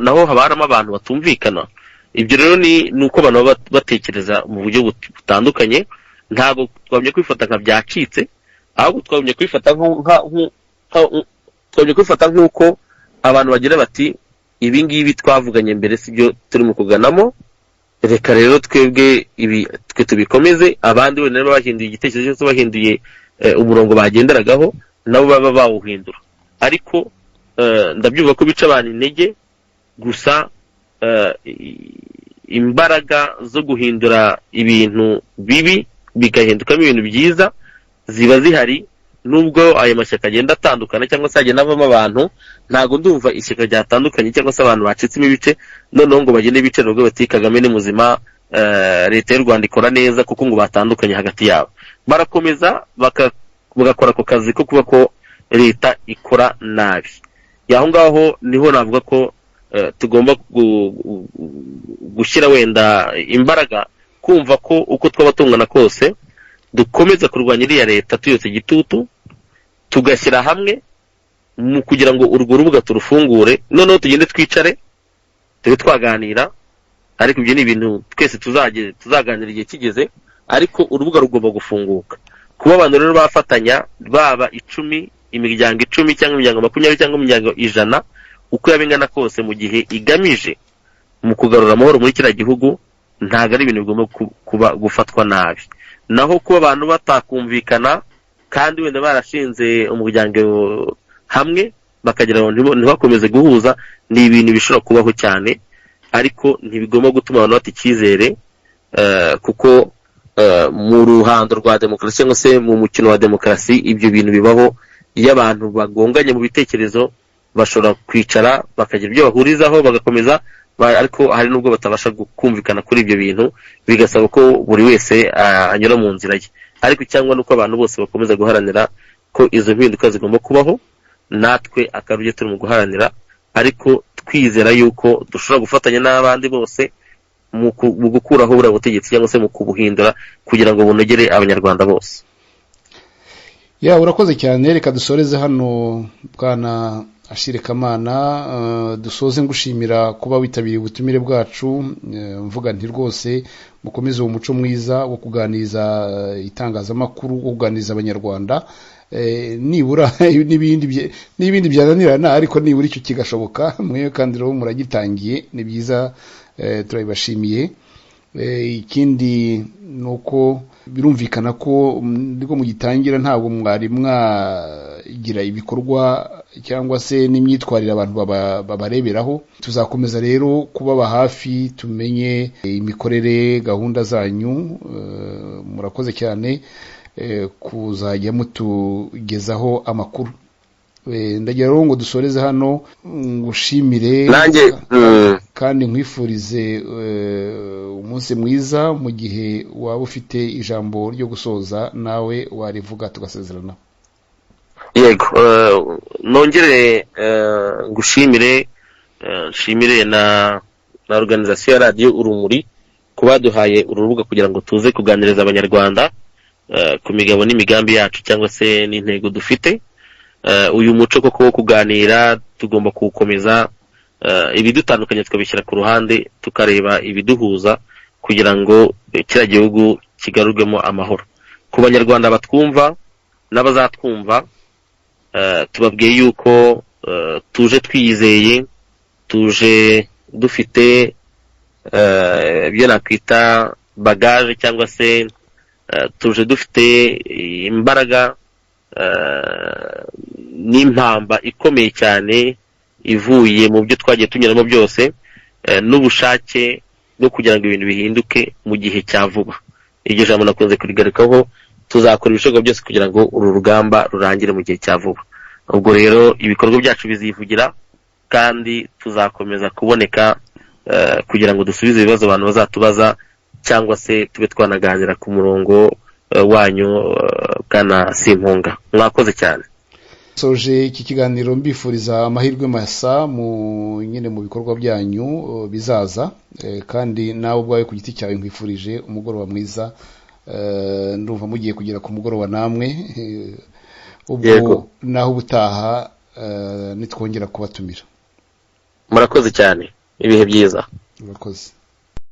naho haba harimo abantu batumvikana. Ibyo rero ni uko abantu baba batekereza mu buryo butandukanye. Ntabwo twagomye kwifata nka byacitse, ahubwo twagomye kwifata nk'uko abantu bagira bati ibi ngibi twavuganye mbere sibyo turimo kuganamo, reka rero twebwe ibi twe tubikomeze. Abandi wenda nabo bahinduye igitekerezo cyose, bahinduye umurongo bagenderagaho, nabo baba bawuhindura. Ariko ndabyumva ko bica abantu intege, gusa imbaraga zo guhindura ibintu bibi bigahindukamo ibintu byiza ziba zihari. Nubwo ayo mashyaka agenda atandukana cyangwa se agenda avamo abantu, ntago ndumva ishyaka ryatandukanye cyangwa se abantu bacitsemo ibice noneho ngo bagende bicara ubwo bati Kagame ni muzima, leta y'u Rwanda ikora neza, kuko ngo batandukanye hagati yabo. Barakomeza bagakora ako kazi ko kuba ko leta ikora nabi. Yaho ngaho niho navuga ko tugomba gushyira wenda imbaraga kumva ko uko twaba tungana kose dukomeza kurwanya iriya leta tuyotse igitutu tugashyira hamwe mu kugira ngo urwo rubuga turufungure noneho tugende twicare tube twaganira ariko ibyo ni ibintu twese tuzaganira igihe kigeze ariko urubuga rugomba gufunguka kuba abantu rero bafatanya baba 10 imiryango 10 cyangwa imiryango 20 cyangwa imiryango 100 uko yabingana kose mu gihe igamije mu kugarura amahoro muri kira gihugu ntago ari ibintu bigomba kuba gufatwa nabi naho kuba abantu batakumvikana kandi wenda barashinze umuryango hamwe bakagira ngo ntibakomeze guhuza ni ibintu bishobora kubaho cyane ariko ntibigomba gutuma abantu batikizere kuko mu ruhando rwa demokarasi cyangwa se mu mukino wa demokarasi ibyo bintu bibaho iyo abantu bagonganye mu bitekerezo bashobora kwicara bakagira ibyo bahurizaho bagakomeza ariko hari nubwo batabasha kumvikana kuri ibyo bintu bigasaba ko buri wese anyura mu nzira ye ariko cyangwa nuko abantu bose bakomeza guharanira ko izo mpinduka zigomba kubaho natwe akaruje turi mu guharanira ariko twizera yuko dushobora gufatanya n'abandi bose mu gukuraho buriya butegetsi cyangwa se mu kubuhindura kugira ngo bunogere abanyarwanda bose. Urakoze cyane reka dusoreze hano bwana Ashile Kamana dusoze ngushimira kuba witabiriye ubutumire bwacu mvuga nti rwose mukomeze uwo muco mwiza wo kuganiriza itangazamakuru wo kuganiriza abanyarwanda nibura n'ibindi byananirana ariko nibura icyo kigashoboka mwe kandi rero muragitangiye ni byiza turabibashimiye ikindi nuko birumvikana ko ndiko mugitangira ntabwo mwari mwagira ibikorwa cyangwa se n'imyitwarire abantu babareberaho tuzakomeza rero kubaba hafi tumenye imikorere gahunda zanyu murakoze cyane kuzajya mutugezaho amakuru ndagira rero ngo dusoreze hano ngushimire kandi nkwifurize umunsi mwiza mu gihe waba ufite ijambo ryo gusoza nawe warivuga tugasezerana. Yego nongere ngushimire nshimire na organization ya radio Urumuri kubaduhaye urubuga kugira ngo tuze kuganiriza abanyarwanda ku migabo n'imigambi yacu cyangwa se n'intego dufite uyu muco koko kuganira tugomba kukomeza ibidutandukanye tukabishyira ku ruhande tukareba ibiduhuza kugira ngo kira gihugu kigarurwemo amahoro ku banyarwanda batwumva n'abazatwumva tubabwiye yuko tuje twizeye tuje dufite ibyo nakwita bagage cyangwa se tuje dufite imbaraga n'impamba ikomeye cyane ivuye mu byo twagiye tunyuramo byose n'ubushake bwo kugira ngo ibintu bihinduke mu gihe cya vuba iryo jambo nakunze kurigarukaho tuzakora ibishoboka byose kugira ngo uru rugamba rurangire mu gihe cya vuba ubwo rero ibikorwa byacu bizivugira kandi tuzakomeza kuboneka kugira ngo dusubize ibibazo abantu bazatubaza cyangwa se tube twanaganira ku murongo wanyu kana Simpunga mwakoze cyane. Soje iki kiganiro mbifuriza amahirwe masa nyine mu bikorwa byanyu bizaza kandi nawe ubwawe ku giti cyawe nkwifurije umugoroba mwiza ndumva mugiye kugera ku mugoroba namwe ubwo naho ubutaha nitwongera kubatumira. Murakoze cyane ibihe byiza. Murakoze.